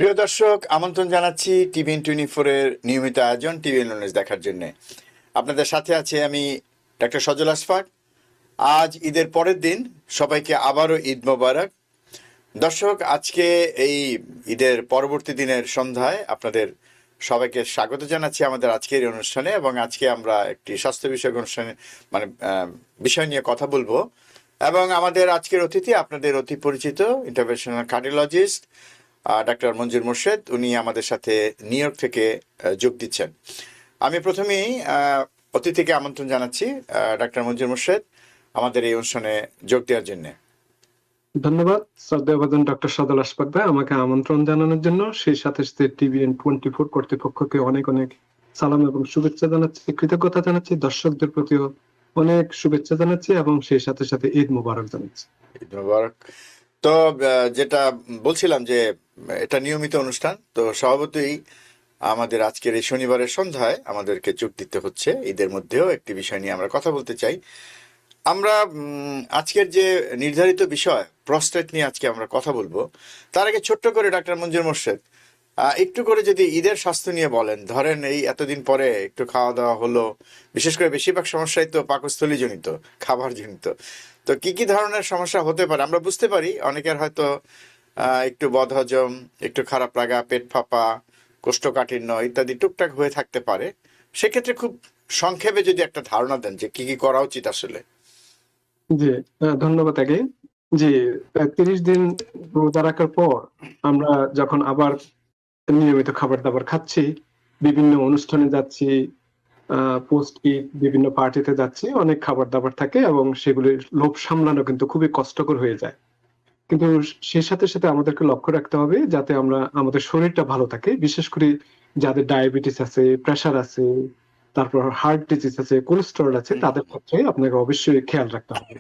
প্রিয় দর্শক, আমন্ত্রণ জানাচ্ছি TVN24 এর নিয়মিত আয়োজন TVN নলেজ দেখার জন্য। আপনাদের সাথে আছে আমি ডক্টর সজল আশফাক। আজ ঈদের পরের দিন, সবাইকে আবারও ঈদ মোবারক। দর্শক, আজকে এই ঈদের পরবর্তী দিনের সন্ধ্যায় আপনাদের সবাইকে স্বাগত জানাচ্ছি আমাদের আজকের এই অনুষ্ঠানে। এবং আজকে আমরা একটি স্বাস্থ্য বিষয়ক অনুষ্ঠানে বিষয় নিয়ে কথা বলবো। এবং আমাদের আজকের অতিথি আপনাদের অতি পরিচিত ইন্টারভেনশনাল কার্ডিওলজিস্ট ডাক্তার মঞ্জুর মোর্শেদ। উনি আমাদের সাথে নিউ ইয়র্ক থেকে যোগ দিচ্ছেন। আমি প্রথমেই অতিথিকে আমন্ত্রণ জানাচ্ছি ডাক্তার মঞ্জুর মোর্শেদ আমাদের এই অনুষ্ঠানে যোগ দেওয়ার জন্য। ধন্যবাদ শ্রদ্ধেয়ভাজন ডক্টর সজল আশফাক ভাই আমাকে আমন্ত্রণ জানানোর জন্য। সেই সাথে সাথে TVN24 কর্তৃপক্ষকে অনেক অনেক সালাম এবং শুভেচ্ছা জানাচ্ছি, কৃতজ্ঞতা জানাচ্ছি, দর্শকদের প্রতিও অনেক শুভেচ্ছা জানাচ্ছি এবং সেই সাথে সাথে ঈদ মুবারক জানাচ্ছি। ঈদ মুবারক। তো যেটা বলছিলাম যে এটা নিয়মিত অনুষ্ঠান, তো স্বভাবতই আমাদের আজকের এই শনিবারের সন্ধ্যায় আমাদেরকে যোগ দিতে হচ্ছে। ঈদের মধ্যেও একটি বিষয় নিয়ে আমরা কথা বলতে চাই। আমরা আজকের যে নির্ধারিত বিষয় প্রস্টেট নিয়ে আজকে আমরা কথা বলবো। তার আগে ছোট্ট করে ডাক্তার মঞ্জুর মোর্শেদ একটু করে যদি ঈদের স্বাস্থ্য নিয়ে বলেন। ধরেন এই এতদিন পরে একটু খাওয়া দাওয়া হলো, বিশেষ করে বেশিরভাগ সমস্যাই তো পাকস্থলী জনিত, খাবার জনিত। তো কি কি ধরনের সমস্যা হতে পারে আমরা বুঝতে পারি। অনেকের হয়তো একটু বদহজম, একটু খারাপ লাগা, পেট ফাঁপা, কোষ্ঠকাঠিন্য ইত্যাদি টুকটাক হয়ে থাকতে পারে। সেক্ষেত্রে খুব সংক্ষেপে যদি একটা ধারণা দেন যে কি কি করা উচিত আসলে। জি, ধন্যবাদ। আগে জি, 30 দিন রোজা রাখার পর আমরা যখন আবার নিয়মিত খাবার দাবার খাচ্ছি, বিভিন্ন অনুষ্ঠানে যাচ্ছি, পোস্ট ঈদ বিভিন্ন পার্টিতে যাচ্ছি, অনেক খাবার দাবার থাকে এবং সেগুলির লোভ সামলানো কিন্তু খুবই কষ্টকর হয়ে যায়। কিন্তু সেই সাথে সাথে আমাদেরকে লক্ষ্য রাখতে হবে যাতে আমরা আমাদের শরীরটা ভালো থাকে, বিশেষ করে যাদের ডায়াবেটিস আছে, প্রেসার আছে, তারপর হার্ট ডিজিজ আছে, কোলেস্টেরল আছে, তাদের ক্ষেত্রে আপনাকে অবশ্যই খেয়াল রাখতে হবে।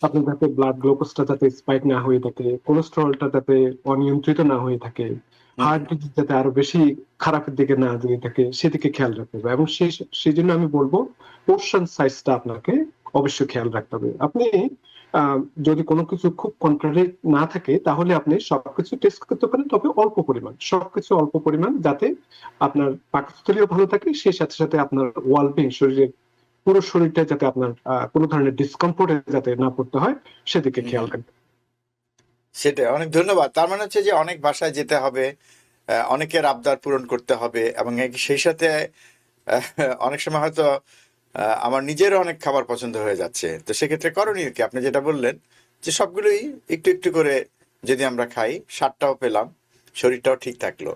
আপনার যাতে ব্লাড গ্লুকোজটা যাতে স্পাইক না হয়ে থাকে, কোলেস্টেরলটা যাতে অনিয়ন্ত্রিত না হয়ে থাকে, হার্ট ডিজিজ যাতে আরো বেশি খারাপের দিকে না যেতে থাকে, সেদিকে খেয়াল রাখতে হবে। এবং সেই জন্য আমি বলবো পোর্শন সাইজটা আপনাকে অবশ্যই খেয়াল রাখতে হবে। আপনি যদি কোনো কিছু খুব কন্ট্রারি না থাকে তাহলে আপনি সবকিছু টেস্ট করতে পারেন, তবে অল্প পরিমাণ, সবকিছু অল্প পরিমাণ, যাতে আপনার পাকস্থলীও ভালো থাকে, সেই সাথে সাথে আপনার ওয়েলবিং, শরীরের পুরো শরীরটা যাতে আপনার কোনো ধরনের ডিসকমফোর্টে যাতে না পড়তে হয় সেদিকে খেয়াল রাখবেন। সেটা অনেক ধন্যবাদ। তার মানে হচ্ছে যে অনেক বাসায় যেতে হবে, অনেকের আবদার পূরণ করতে হবে, এবং সেই সাথে অনেক সময় হয়তো আমার নিজেরও অনেক খাবার পছন্দ হয়ে যাচ্ছে। তো সেক্ষেত্রে করণীয় কি? আপনি যেটা বললেন যে সবগুলোই একটু একটু করে যদি আমরা খাই, স্বাদটাও পেলাম, শরীরটাও ঠিক থাকলো।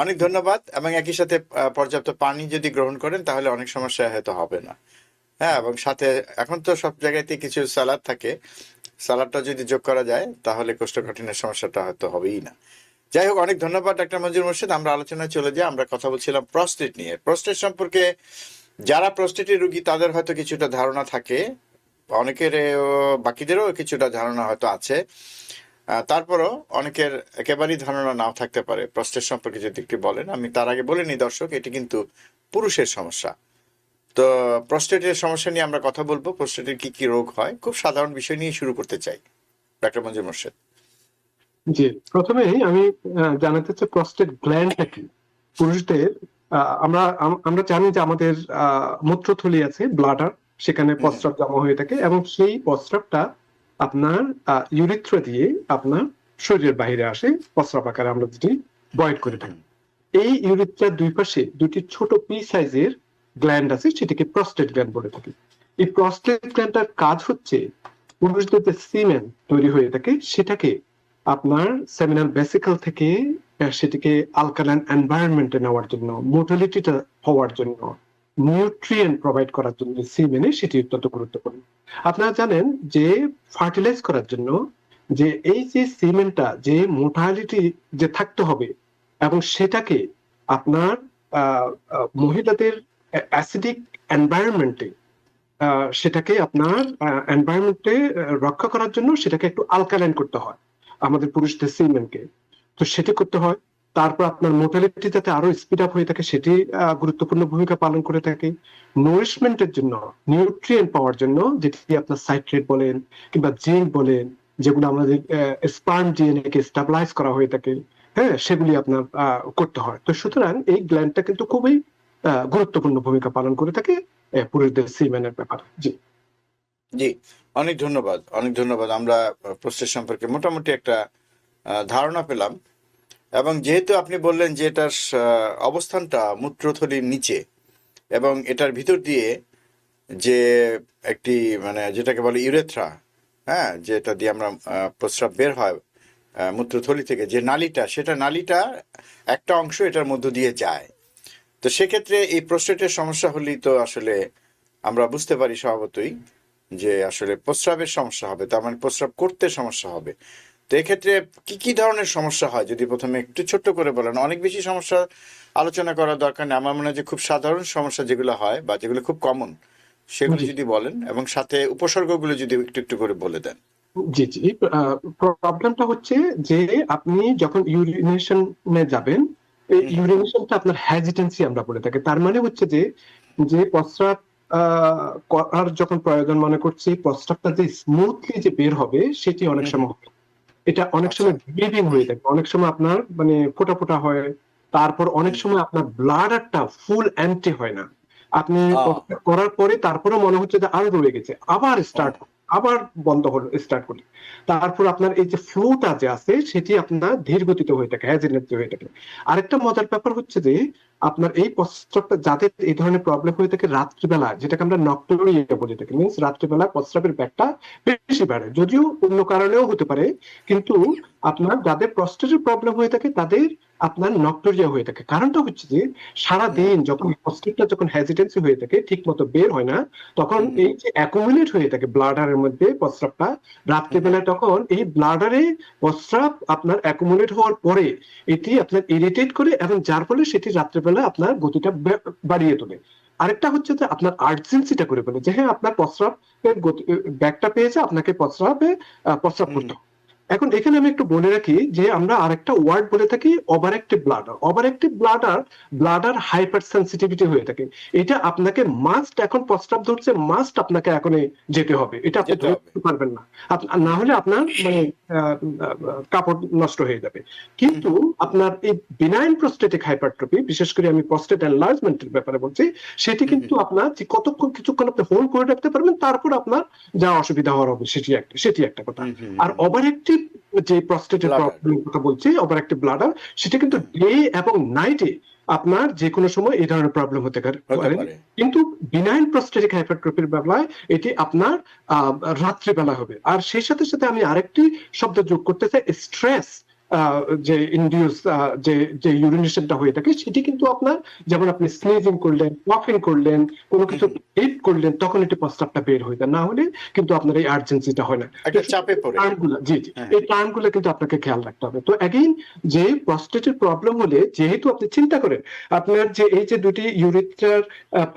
অনেক ধন্যবাদ। এবং একই সাথে পর্যাপ্ত পানি যদি গ্রহণ করেন তাহলে অনেক সমস্যা হয়তো হবে না। হ্যাঁ, এবং সাথে এখন তো সব জায়গাতে কিছু স্যালাড থাকে, স্যালাডটা যদি যোগ করা যায় তাহলে কোষ্ঠকাঠিন্যের সমস্যাটা হয়তো হবেই না। যাই হোক, অনেক ধন্যবাদ ডাক্তার মঞ্জুর মোর্শেদ। আমরা আলোচনায় চলে যাই। আমরা কথা বলছিলাম প্রস্টেট নিয়ে। প্রস্টেট সম্পর্কে যারা প্রস্টেটের রোগী তাদের হয়তো কিছুটা ধারণা থাকে, অনেকের বাকিদেরও কিছুটা ধারণা হয়তো আছে। তারপরও অনেকের একেবারেই ধারণা নাও থাকতে পারে। প্রস্টেট সম্পর্কে যদি একটু বলেন। আমি তার আগে বলে নিই দর্শক, এটি কিন্তু পুরুষের সমস্যা। তো প্রস্টেটের সমস্যা নিয়ে আমরা কথা বলবো। প্রস্টেটের কি কি রোগ হয়, খুব সাধারণ বিষয় নিয়ে শুরু করতে চাই ডাক্তার মঞ্জুর মোর্শেদ। জি, প্রথমেই আমি জানাতে চাই প্রস্টেট গ্ল্যান্ডটা কি। পুরুষদের আমরা জানি যে আমাদের মূত্রথলি আছে, ব্লাডার, সেখানে প্রস্রাব জমা হয়ে থাকে এবং সেই প্রস্রাবটা আপনার ইউরিথ্রা দিয়ে আপনার শরীরের বাইরে আসে প্রস্রাব আকারে, আমরা যেটি ভয়েড করে থাকি। এই ইউরিথ্রার দুই পাশে দুটি ছোট পি সাইজের গ্ল্যান্ড আছে, সেটিকে প্রস্টেট গ্ল্যান্ড বলে থাকি। এই প্রস্টেট গ্ল্যান্ডটার কাজ হচ্ছে পুরুষদের যে সিমেন তৈরি হয়ে থাকে সেটাকে আপনার সেমিনাল ভেসিকল থেকে সেটিকে আলকালাইন এনভায়রনমেন্টে নেওয়ার জন্য, মোটিলিটিটা হওয়ার জন্য, নিউট্রিয়েন্ট প্রোভাইড করার জন্য সিমেনে সেটি অত্যন্ত গুরুত্বপূর্ণ। আপনারা জানেন যে ফার্টিলাইজ করার জন্য যে এই যে সিমেন্টটা, যে মোটালিটি যে থাকতে হবে, এবং সেটাকে আপনার মহিলাদের অ্যাসিডিক এনভায়রনমেন্টে সেটাকে আপনার এনভায়রনমেন্টে রক্ষা করার জন্য সেটাকে একটু আলকালাইন করতে হয় আমাদের পুরুষদের সিমেনকে। তো সেটি করতে হয়। তারপর আপনার মোটালিটি যাতে আরো স্পিড আপ হয়ে থাকে সেটি গুরুত্বপূর্ণ ভূমিকা পালন করে থাকে। নারিশমেন্টের জন্য, নিউট্রিয়েন্ট পাওয়ার জন্য, যেটি আপনার সাইট্রেট বলেন কিংবা জিঙ্ক বলেন, যেগুলো আমাদের স্পার্ম ডিএনএ কে স্টেবিলাইজ করা হয়ে থাকে, হ্যাঁ, সেগুলি আপনার করতে হয়। তো সুতরাং এই গ্ল্যান্ডটা কিন্তু খুবই গুরুত্বপূর্ণ ভূমিকা পালন করে থাকে পুরুষদের সিমেনের ব্যাপারে। জি জি, অনেক ধন্যবাদ, অনেক ধন্যবাদ। আমরা প্রস্টেট সম্পর্কে মোটামুটি একটা ধারণা পেলাম। এবং যেহেতু আপনি বললেন যে এটার অবস্থানটা মূত্রথলির নিচে এবং এটার ভিতর দিয়ে যে একটি মানে যেটাকে বলে ইউরেথ্রা, হ্যাঁ, যেটা দিয়ে আমরা প্রস্রাব বের হয় মূত্রথলি থেকে, যে নালীটা, সেটা নালীটা একটা অংশ এটার মধ্য দিয়ে যায়। তো সেক্ষেত্রে এই প্রস্টেটের সমস্যা হলেই তো আসলে আমরা বুঝতে পারি স্বভাবতই যে আসলে প্রস্রাবের সমস্যা হবে, তার মানে প্রস্রাব করতে সমস্যা হবে। তো এক্ষেত্রে কি কি ধরনের সমস্যা হয় যদি প্রথমে একটু ছোট্ট করে বলেন। অনেক বেশি সমস্যা আলোচনা করার দরকার নেই, আমার মনে হয় যে খুব সাধারণ সমস্যা যেগুলো হয় বা যেগুলো খুব কমন সেগুলো জি যদি বলেন, এবং সাথে উপসর্গগুলো যদি একটু একটু করে বলে দেন। জি জি প্রবলেমটা হচ্ছে যে আপনি যখন ইউরিনেশনে যাবেন, এই হুম হুম। ইউরিনেশনটা আপনার হ্যাজিটেন্সি আমরা বলে থাকি। তার মানে হচ্ছে যে যে প্রস্রাব করার যখন প্রয়োজন মনে করছি, প্রস্রাবটা যে স্মুথলি যে বের হবে সেটি অনেক হুম হুম। সময় হয়। এটা অনেক আচ্ছা। সময় ব্লিডিং হয়ে থাকে, অনেক সময় আপনার মানে ফোঁটা ফোঁটা হয়। তারপর অনেক হুম। সময় আপনার ব্লাডারটা ফুল এমটি হয় না। আপনি আহ করার পরে তারপরেও মনে হচ্ছে যে আরো রয়ে গেছে, আবার ও। স্টার্ট, আবার বন্ধ হলো, স্টার্ট করলে তারপর আপনার এই যে ফ্লোটা যে আছে সেটি আপনার ধীর গতিতে হয়ে থাকে, হ্যাজিনেট হয়ে থাকে। আরেকটা মজার ব্যাপার হচ্ছে যে আপনার এই প্রস্রাবটা যাদের এই ধরনের প্রবলেম হয়ে থাকে রাত্রিবেলা, যেটাকে আমরা নক্টোরিয়া বলে থাকি, মিনস রাত্রিবেলা প্রস্রাবের ব্যাগটা বেশি বাড়ে, যদিও অন্য কারণেও হতে পারে, কিন্তু আপনার যাদের প্রস্টেটের প্রবলেম হয়ে থাকে তাদের আপনার নক্টোরিয়া হয়ে থাকে। কারণটা হচ্ছে যে সারা হুম দিন যখন প্রস্টেটটা যখন হ্যাজিটেন্সি হয়ে থাকে, ঠিক মতো বের হয় না, তখন হুম হুম এই যে অ্যাকুমুলেট হয়ে থাকে ব্লাডারের মধ্যে প্রস্রাবটা হুম হুম। রাত্রিবেলায়, তখন এই ব্লাডারে প্রস্রাব আপনার অ্যাকুমুলেট হওয়ার পরে এটি আপনার ইরিটেট করে, এবং যার ফলে সেটি রাত্রিবেলা আপনার গতিটা বাড়িয়ে তোলে। আরেকটা হচ্ছে যে আপনার আর্জেন্সিটা করে ফেলে, যে হ্যাঁ আপনার প্রস্রাবের গতি ব্যাগটা পেয়েছে, আপনাকে প্রস্রাব হুম করতে হবে। এখন এখানে আমি একটু বলে রাখি যে আমরা আরেকটা ওয়ার্ড বলে থাকি over active bladder. Over active bladder, bladder hyper sensitivity হয়ে থাকে। এটা আপনাকে মাস্ট, এখন প্রস্রাব ধরছে মাস্ট আপনাকে এখন যেতে হবে, এটা আপনি যেতে ধরে হবে। রাখতে পারবেন না। না হুম হলে আপনার মানে আহ, কাপড় নষ্ট হয়ে যাবে। হুম কিন্তু হুম আপনার এই বিনাইন প্রস্টেটিক হাইপারট্রফি, বিশেষ করে আমি প্রস্টেট এনলার্জমেন্টের ব্যাপারে বলছি, সেটি হুম কিন্তু আপনার যে কতক্ষণ কিছুক্ষণ আপনি হোল্ড করে রাখতে পারবেন, তারপর আপনার যা অসুবিধা হওয়ার হবে সেটি একটা কথা। হুম হুম আর হুম। ওভার অ্যাক্টিভ যে প্রস্টেটের ব্লাডার। প্রবলেম কথা বলছি, ওভার অ্যাক্টিভ ব্লাডার, সেটা কিন্তু ডে এবং নাইটে আপনার যে কোনো সময় এই ধরনের প্রবলেম হতে হতে পারে। পারে। কিন্তু বিনাইন প্রস্টেটিক হাইপারট্রফির বেলায় এটি আপনার রাত্রিবেলা হবে। আর সেই সাথে সাথে আমি আরেকটি শব্দ যোগ করতে চাই, স্ট্রেস যে ইনডিউস যে যে ইউরিনেশনটা হয়ে থাকে, সেটি কিন্তু আপনার, যেমন আপনি স্নিজিং করলেন, কফিং করলেন, কোনো হুম কিছু হুম। হিট করলেন, তখন এটি প্রস্তাবটা বের হয়ে যায়, না হলে কিন্তু আপনার এই আর্জেন্সিটা হয় না। তো একটা চাপে পড়ে। টার্মগুলো, জি জি, হ্যাঁ। এই টার্মগুলো কিন্তু আপনাকে খেয়াল রাখতে হবে। তো অ্যাগেইন, যে প্রস্টেটের প্রবলেম হলে, যেহেতু আপনি চিন্তা করেন আপনার যে এই যে দুটি ইউরিথ্রার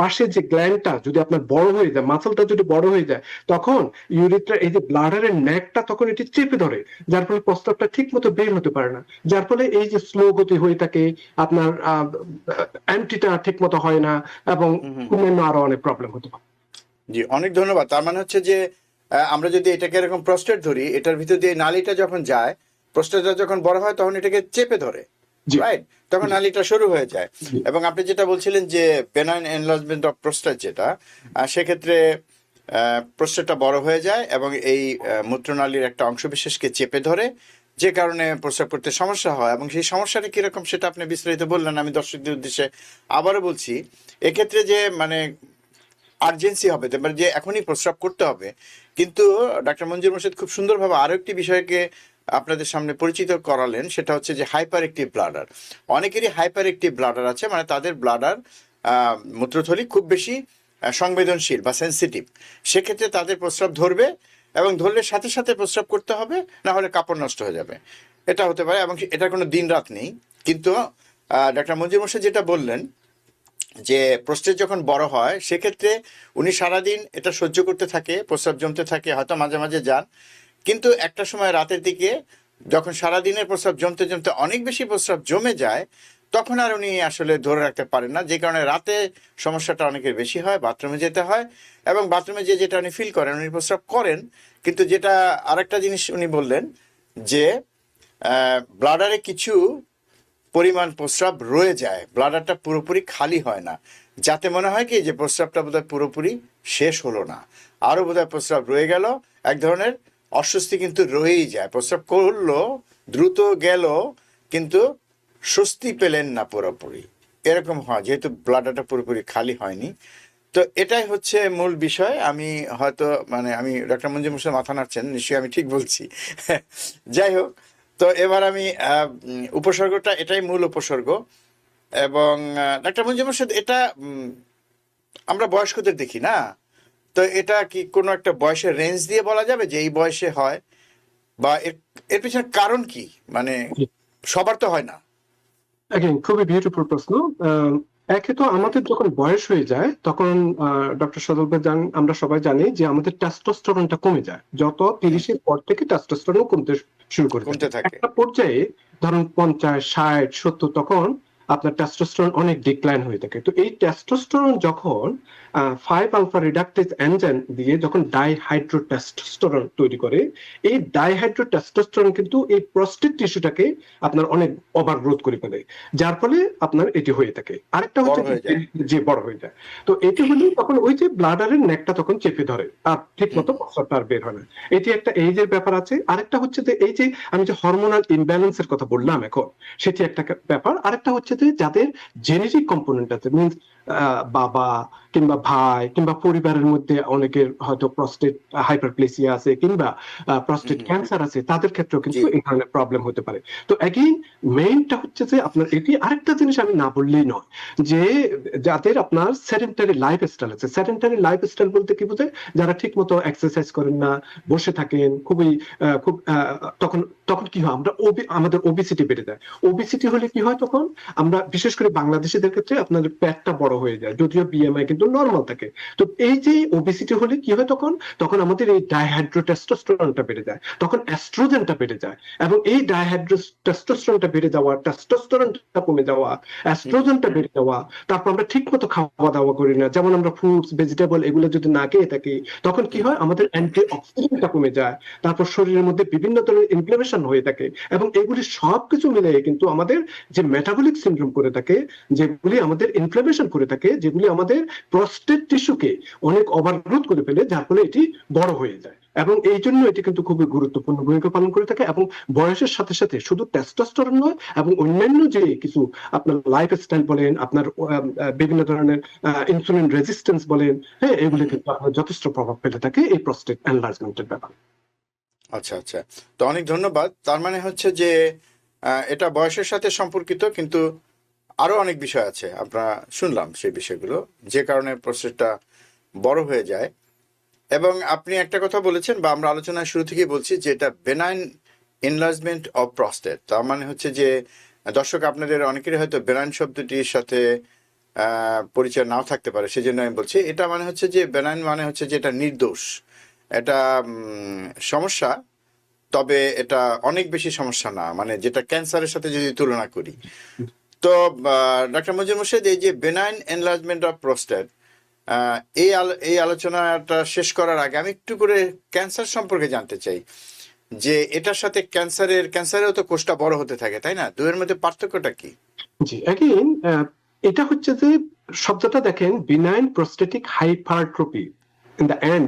পাশে যে গ্ল্যান্ডটা যদি আপনার বড় হয়ে যায়, মাসলটা যদি বড় হয়ে যায়, তখন ইউরিথ্রা এই যে ব্লাডারের নেকটা তখন এটি চেপে ধরে, যার ফলে প্রস্তাবটা ঠিক মতো বের হতে পারে না, যার ফলে এই যে স্লো গতি হয়ে থাকে, আপনার অ্যান্টিটা ঠিক মতো হয় না, এবং হুম হুম। অন্যান্য আরো অনেক প্রবলেম হতে পারে। জি, অনেক ধন্যবাদ। তার মানে হচ্ছে যে আমরা যদি এটাকে এরকম প্রস্টেট ধরি, এটার ভিতর দিয়ে নালীটা যখন যায়, প্রস্টেটটা যখন বড় হয় তখন এটাকে চেপে ধরে, জি রাইট? তখন জি নালীটা শুরু হয়ে যায়। জি এবং আপনি যেটা বলছিলেন যে বেনাইন এনলার্জমেন্ট অফ প্রস্টেট, যেটা সেক্ষেত্রে প্রস্টেটটা বড় হয়ে যায় এবং এই মূত্রনালীর একটা অংশ বিশেষকে চেপে ধরে, যে কারণে প্রস্রাব করতে সমস্যা হয়। এবং সেই সমস্যাটা কিরকম সেটা আপনি বিস্তারিত বললেন, আমি দর্শকদের উদ্দেশ্যে আবারও বলছি। এক্ষেত্রে যে মানে আর্জেন্সি হবে, মানে যে এখনই প্রস্রাব করতে হবে। কিন্তু ডাক্তার মঞ্জুর মোর্শেদ খুব সুন্দরভাবে আরো একটি বিষয়কে আপনাদের সামনে পরিচিত করালেন, সেটা হচ্ছে যে হাইপার একটিভ ব্লাডার। অনেকেরই হাইপার একটিভ ব্লাডার আছে, মানে তাদের ব্লাডার মূত্রথলি খুব বেশি সংবেদনশীল বা সেন্সিটিভ। সেক্ষেত্রে তাদের প্রস্রাব ধরবে, এবং ধরলে সাথে সাথে প্রস্রাব করতে হবে, না হলে কাপড় নষ্ট হয়ে যাবে। এটা হতে পারে, এবং এটার কোনো দিন রাত নেই। কিন্তু ডাক্তার মঞ্জুর মোর্শেদ যেটা বললেন যে প্রস্টেট যখন বড় হয়, সেক্ষেত্রে উনি সারাদিন এটা সহ্য করতে থাকে, প্রস্রাব জমতে থাকে, হয়তো মাঝে মাঝে যান। কিন্তু একটা সময় রাতের দিকে যখন সারাদিনের প্রস্রাব জমতে জমতে অনেক বেশি প্রস্রাব জমে যায়, তখন আর উনি আসলে ধরে রাখতে পারেন না, যে কারণে রাতে সমস্যাটা অনেকের বেশি হয়, বাথরুমে যেতে হয়। এবং বাথরুমে যে যেটা উনি ফিল করেন, উনি প্রস্রাব করেন। কিন্তু যেটা আরেকটা জিনিস উনি বললেন যে ব্লাডারে কিছু পরিমাণ প্রস্রাব রয়ে যায়, ব্লাডারটা পুরোপুরি খালি হয় না, যাতে মনে হয় কি যে প্রস্রাবটা বোধহয় পুরোপুরি শেষ হলো না, আরও বোধহয় প্রস্রাব রয়ে গেল। এক ধরনের অস্বস্তি কিন্তু রয়েই যায়, প্রস্রাব করলো, দ্রুত গেল, কিন্তু স্বস্তি পেলেন না পুরোপুরি, এরকম হয়, যেহেতু ব্লাডারটা পুরোপুরি খালি হয়নি। তো এটাই হচ্ছে মূল বিষয়। আমি হয়তো মানে আমি ডক্টর মঞ্জুর মোর্শেদ মাথা নাড়ছেন, নিশ্চয়ই আমি ঠিক বলছি। যাই হোক, তো এবার আমি উপসর্গটা, এটাই মূল উপসর্গ। এবং ডক্টর মঞ্জুর মোর্শেদ, এটা আমরা বয়স্কদের দেখি না, তো এটা কি কোনো একটা বয়সের রেঞ্জ দিয়ে বলা যাবে যে এই বয়সে হয়, বা এর পিছনে কারণ কি? মানে সবার তো হয় না। খুবই বিউটিফুল প্রশ্ন। একে তো আমাদের যখন বয়স হয়ে যায় তখন ডক্টর সদল ভাই আমরা সবাই জানি যে আমাদের টেস্টোস্টেরনটা কমে যায়, যত 30-এর পর থেকে টেস্টোস্টেরন কমতে শুরু করে কমতে থাকে। একটা পর্যায়ে ধরুন 50, 60, 70 তখন আপনার টেস্টোস্টেরন অনেক ডিক্লাইন হয়ে থাকে। তো এই টেস্টোস্টেরন যখন 5 আলফা রিডাকটেজ এনজাইম দিয়ে যখন ডাইহাইড্রোটেস্টোস্টেরন তৈরি করে, এই ডাইহাইড্রোটেস্টোস্টেরন কিন্তু এই প্রস্টেট টিস্যুটাকে আপনার অনেক ওভারগ্রোথ করে ফেলে, যার ফলে আপনার এটি হয়ে থাকে। আরেকটা হচ্ছে যে বড় হয়ে যায়। তো এটি হলে তখন ওই যে ব্লাডারের নেকটা তখন চেপে ধরে, আর ঠিক মতো প্রস্রাবটা আর বের হয় না। এটি একটা এইজের ব্যাপার আছে। আরেকটা হচ্ছে যে এই যে আমি যে হরমোনাল ইমব্যালেন্সের কথা বললাম এখন, সেটি একটা ব্যাপার। আরেকটা হচ্ছে যে যাদের জেনেটিক কম্পোনেন্ট আছে, মিনস বাবা কিংবা ভাই কিংবা পরিবারের মধ্যে অনেকের হয়তো প্রস্টেট হাইপারপ্লেসিয়া আছে কিংবা প্রস্টেট ক্যান্সার আছে, তাদের ক্ষেত্রেও কিন্তু এই ধরনের প্রবলেম হতে পারে। তো এগেইন মেইনটা হচ্ছে যে আপনার এটি আরেকটা জিনিস আমি না বললেই নয়, যে যাদের আপনার সেডেন্টারি লাইফস্টাইল আছে। সেডেন্টারি লাইফস্টাইল বলতে কি বোঝায়? যারা ঠিক মতো এক্সারসাইজ করেন না, বসে থাকেন, খুব তখন তখন কি হয়, আমাদের ওবিসিটি বেড়ে যায়। ওবিসিটি হলে কি হয়, তখন আমরা বিশেষ করে বাংলাদেশিদের ক্ষেত্রে আপনাদের পেটটা বড় হয়ে যায়, যদিও বিএমআই কিন্তু নরমাল থাকে। তো এই যে ওবিসিটি হলে কি হয়, তখন আমাদের এই ডাইহাইড্রোটেস্টোস্টেরনটা বেড়ে যায়, তখন এস্ট্রোজেনটা বেড়ে যায়। এবং এই ডাইহাইড্রোটেস্টোস্টেরনটা বেড়ে যাওয়া, টেস্টোস্টেরনটা কমে যাওয়া, এস্ট্রোজেনটা বেড়ে যাওয়া, তারপর আমরা ঠিক মতো খাওয়া দাওয়া করি না, যেমন আমরা ফ্রুটস ভেজিটেবল এগুলো যদি না খেয়ে থাকি, তখন কি হয়, আমাদের অ্যান্টি অক্সিডেন্টটা কমে যায়, তারপর শরীরের মধ্যে বিভিন্ন ধরনের ইনফ্লামেশন হয়ে থাকে। এবং এগুলি সবকিছু মিলে কিন্তু আমাদের যে মেটাবলিক সিনড্রোম করে থাকে, যেগুলি আমাদের ইনফ্লামেশন করে থাকে, যেগুলি আমাদের প্রস্টেট টিস্যুকে অনেক ওভারগ্রোথ করে ফেলে, যার ফলে এটি বড় হয়ে যায়। এবং এই জন্য এটি কিন্তু খুবই গুরুত্বপূর্ণ ভূমিকা পালন করে থাকে। এবং বয়সের সাথে সাথে শুধু টেস্টোস্টেরন নয়, এবং অন্যান্য যে কিছু আপনার লাইফস্টাইল বলেন, আপনার বিভিন্ন ধরনের ইনসুলিন রেজিস্ট্যান্স বলেন, হ্যাঁ, এগুলি কিন্তু আপনার যথেষ্ট প্রভাব ফেলে থাকে এই প্রস্টেট এনলার্জমেন্টের ব্যাপারে। আচ্ছা আচ্ছা, তো অনেক ধন্যবাদ। তার মানে হচ্ছে যে এটা বয়সের সাথে সম্পর্কিত, কিন্তু আরো অনেক বিষয় আছে, আমরা শুনলাম সেই বিষয়গুলো, যে কারণে প্রস্টেটটা বড় হয়ে যায়। এবং আপনি একটা কথা বলেছেন, বা আমরা আলোচনার শুরু থেকেই বলছি, যে এটা বেনাইন এনলার্জমেন্ট অফ প্রস্টেট। তার মানে হচ্ছে যে দর্শক আপনাদের অনেকেরই হয়তো বেনাইন শব্দটির সাথে পরিচয় নাও থাকতে পারে, সেই জন্য আমি বলছি। এটা মানে হচ্ছে যে বেনাইন মানে হচ্ছে যে এটা নির্দোষ, এটা সমস্যা, তবে এটা অনেক বেশি সমস্যা না, মানে যেটা ক্যান্সারের সাথে যদি তুলনা করি। তো ডক্টর মঞ্জুর মোর্শেদ, এই যে বেনাইন এনলার্জমেন্ট অফ প্রস্টেট, এই আলোচনাটা শেষ করার আগে আমি একটু করে ক্যান্সার সম্পর্কে জানতে চাই, যে এটার সাথে ক্যান্সারেও তো কোষটা বড় হতে থাকে, তাই না? দুয়ের মধ্যে পার্থক্যটা কি? জি, এগেইন এটা হচ্ছে যে শব্দটা দেখেন, benign prostatic hypertrophy, in the end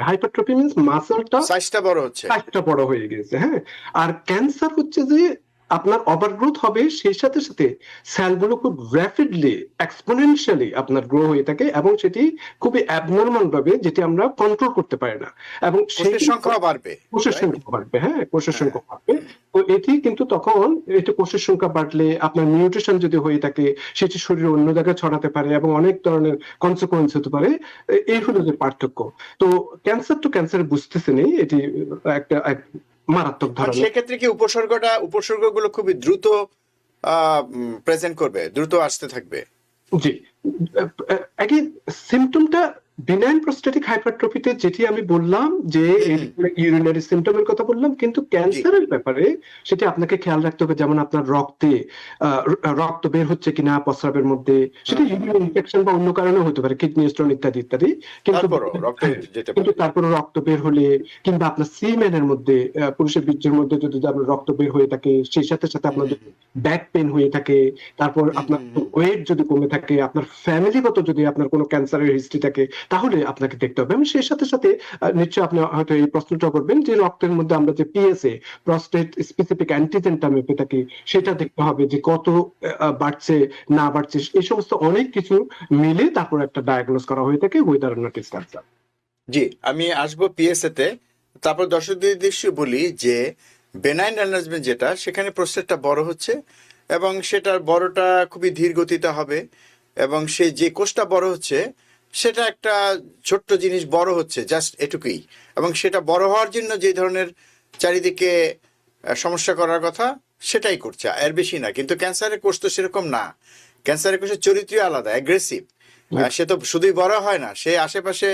hypertrophy means মাসলটা সাইজটা বড় হচ্ছে, সাইজটা বড় হয়ে গেছে, হ্যাঁ। আর ক্যান্সার হচ্ছে যে আপনার ওভারগ্রোথ হবে, সেই সাথে সাথে সেলগুলো খুব র্যাপিডলি এক্সপোনেনশিয়ালি আপনার গ্রো হয়ে থাকে, এবং সেটি খুবই অ্যাবনর্মাল ভাবে, যেটি আমরা কন্ট্রোল করতে পারি না। এবং সেই সংখ্যা বাড়বে, কোষের সংখ্যা বাড়বে, হ্যাঁ, কোষের সংখ্যা বাড়বে। তো এটি কিন্তু তখন এটা কোষের সংখ্যা বাড়লে আপনার মিউটেশন যদি হয়ে থাকে, সেটি শরীরে অন্য জায়গায় ছড়াতে পারে এবং অনেক ধরনের কনসিকুয়েন্স হতে পারে। এই হলো যে পার্থক্য। তো ক্যান্সার তো ক্যান্সার বুঝতেছে নেই, এটি একটা মারাত্মক ধরনের। সেক্ষেত্রে কি উপসর্গগুলো খুবই দ্রুত প্রেজেন্ট করবে, দ্রুত আসতে থাকবে? জি, সিমটমটা বিনাইন প্রস্টেটিক হাইপারট্রফিতে যেটি আমি বললাম যে হুম হুম ইউরিনারি সিমটমের কথা বললাম, কিন্তু জি ক্যান্সারের ব্যাপারে সেটি আপনাকে খেয়াল রাখতে হবে, যেমন আপনার রক্তে রক্ত বের হচ্ছে কিনা প্রস্রাবের মধ্যে, সেটা হুম হুম ইউরিন ইনফেকশন বা অন্য কারণে হতে পারে, কিডনি স্টোন ইত্যাদি ইত্যাদি। কিন্তু তারপরও রক্ত হ্যাঁ, যেতে কিন্তু পারে তারপরে রক্ত বের হলে, কিংবা আপনার সিমেনের মধ্যে পুরুষের বীর্যের মধ্যে যদি আপনার রক্ত বের হয়ে থাকে, সেই সাথে সাথে হুম আপনার হুম ব্যাক পেন হয়ে থাকে, তারপর হুম আপনার হুম হুম ওয়েট যদি কমে থাকে, আপনার ফ্যামিলিগত যদি আপনার কোনো ক্যান্সারের হিস্ট্রি থাকে, তাহলে আপনাকে দেখতে হবে। এবং সেই সাথে সাথে নিশ্চয়ই আপনি হয়তো এই প্রশ্নটা করবেন যে রক্তের মধ্যে আমরা যে পিএসএ, প্রস্টেট স্পেসিফিক অ্যান্টিজেনটা মেপে থাকি, সেটা দেখতে হবে যে কত বাড়ছে না বাড়ছে, এই সমস্ত অনেক কিছু মিলে তারপর একটা ডায়াগনোস করা হয়ে থাকে whether or not is cancer. জি আমি আসবো পিএসএ তে। তারপর দর্শকদের উদ্দেশ্যে বলি যে বেনাইন অ্যানাজমেন্ট যেটা, সেখানে প্রস্টেটটা বড় হচ্ছে এবং সেটার বড়টা খুবই ধীর গতিতে হবে, এবং সেই যে কোষটা বড় হচ্ছে সেটা একটা ছোট্ট জিনিস বড় হচ্ছে, জাস্ট এটুকুই। এবং সেটা বড় হওয়ার জন্য যে ধরনের চারিদিকে সমস্যা করার কথা সেটাই করছে, এর বেশি না। কিন্তু ক্যান্সারের কোষ তো সেরকম না। ক্যান্সারের কোষের চরিত্রই আলাদা, অ্যাগ্রেসিভ। সে তো শুধুই বড় হয় না, সে আশেপাশে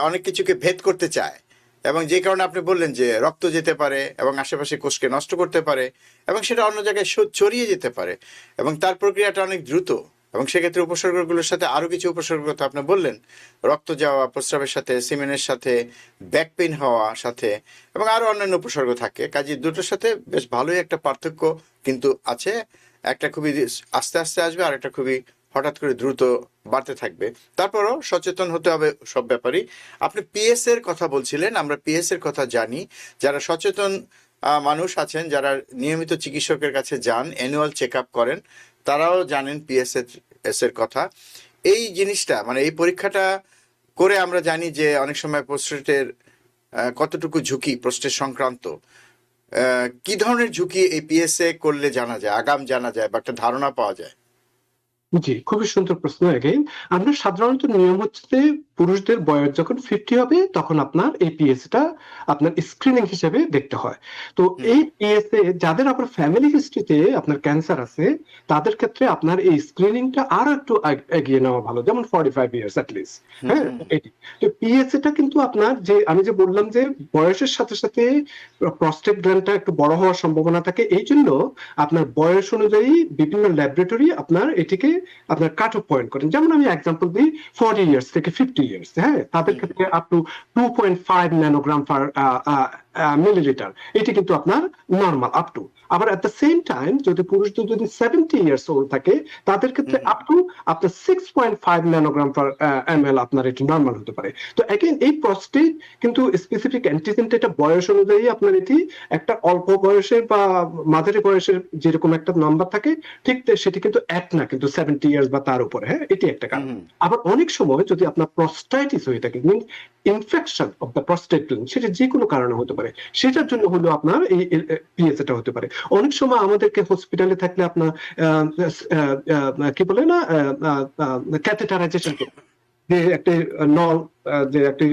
অনেক কিছুকে ভেদ করতে চায়, এবং যে কারণে আপনি বললেন যে রক্ত যেতে পারে এবং আশেপাশে কোষকে নষ্ট করতে পারে, এবং সেটা অন্য জায়গায় ছড়িয়ে যেতে পারে, এবং তার প্রক্রিয়াটা অনেক দ্রুত। এবং সেক্ষেত্রে উপসর্গগুলোর সাথে আরো কিছু উপসর্গ কথা আপনি বললেন, রক্ত যাওয়া, প্রস্রাবের সাথে, সিমেনের সাথে, ব্যাক পেইন হওয়া সাথে, এবং আরো অন্যান্য উপসর্গ থাকে। কাজে দুটোর সাথে বেশ ভালোই একটা পার্থক্য কিন্তু আছে। একটা খুবই আস্তে আস্তে আসবে, আর একটা খুবই হঠাৎ করে দ্রুত বাড়তে থাকবে। তারপরও সচেতন হতে হবে সব ব্যাপারই। আপনি পিএস এর কথা বলছিলেন, আমরা পিএস এর কথা জানি। যারা সচেতন মানুষ আছেন, যারা নিয়মিত চিকিৎসকের কাছে যান, অ্যানুয়াল চেক আপ করেন, তারাও জানেন পিএস এর কথা। এই জিনিসটা মানে এই পরীক্ষাটা করে আমরা জানি যে অনেক সময় প্রস্টেটের কতটুকু ঝুঁকি প্রস্টেট সংক্রান্ত, কি ধরনের ঝুঁকি এই পিএসএ করলে জানা যায়, আগাম জানা যায় বা একটা ধারণা পাওয়া যায়। জি, খুবই সুন্দর প্রশ্ন। এগেইন, আমরা সাধারণত নিয়ম হচ্ছে যে পুরুষদের বয়স যখন 50 হবে তখন আপনার এই পিএসটা আপনার স্ক্রিনিং হিসেবে দেখতে হয়। তো হুম এই পিএসএ যাদের আপনার ফ্যামিলি হিস্ট্রিতে আপনার ক্যান্সার আছে, তাদের ক্ষেত্রে আপনার এই স্ক্রিনিংটা আরো একটু এগিয়ে নেওয়া ভালো, যেমন 45 ইয়ার্স অ্যাট লিস্ট। হুম হ্যাঁ, হুম এটি। তো পিএসএটা কিন্তু আপনার, যে আমি যে বললাম যে বয়সের সাথে সাথে প্রস্টেট গ্ল্যান্ডটা একটু বড় হওয়ার সম্ভাবনা থাকে, এই জন্য আপনার বয়স অনুযায়ী বিভিন্ন ল্যাবরেটরি আপনার এটিকে আপনার কাট অফ পয়েন্ট করেন। যেমন আমি এক্সাম্পল দিই, 40 ইয়ার্স থেকে 50 ইয়ার্স, হ্যাঁ, তাদের হুম হুম ক্ষেত্রে up to 2.5 nanogram per millilitre, এটি কিন্তু আপনার নর্মাল আপ টু। আবার এট দ্য সেম টাইম যদি পুরুষদের যদি 70 ইয়ার্স ওল্ড থাকে, তাদের ক্ষেত্রে হুম হুম আপ টু আপনার 6.5 ন্যানোগ্রাম পার এমএল আপনার এটি নর্মাল হতে পারে। তো এগেইন এই প্রস্টেট কিন্তু স্পেসিফিক অ্যান্টিজেন, এটা বয়স অনুযায়ী আপনার এটি একটা অল্প বয়সের বা মাঝারি বয়সের যেরকম একটা নাম্বার থাকে, ঠিক সেটি কিন্তু এক না, কিন্তু 70 ইয়ার্স বা তার উপরে। হ্যাঁ, এটি একটা কারণ। হুম আবার অনেক সময় যদি আপনার প্রস্টাইটিস হয়ে থাকে, mean infection of the prostate gland, সেটা যে কোনো কারণে হতে পারে, সেটার জন্য হলো আপনার এই পিএসএটা হতে পারে। অনেক সময় আমাদেরকে হসপিটালে থাকলে আপনার কি বলে না, ক্যাথেটারাইজেশন, যে একটা নল, যে একটি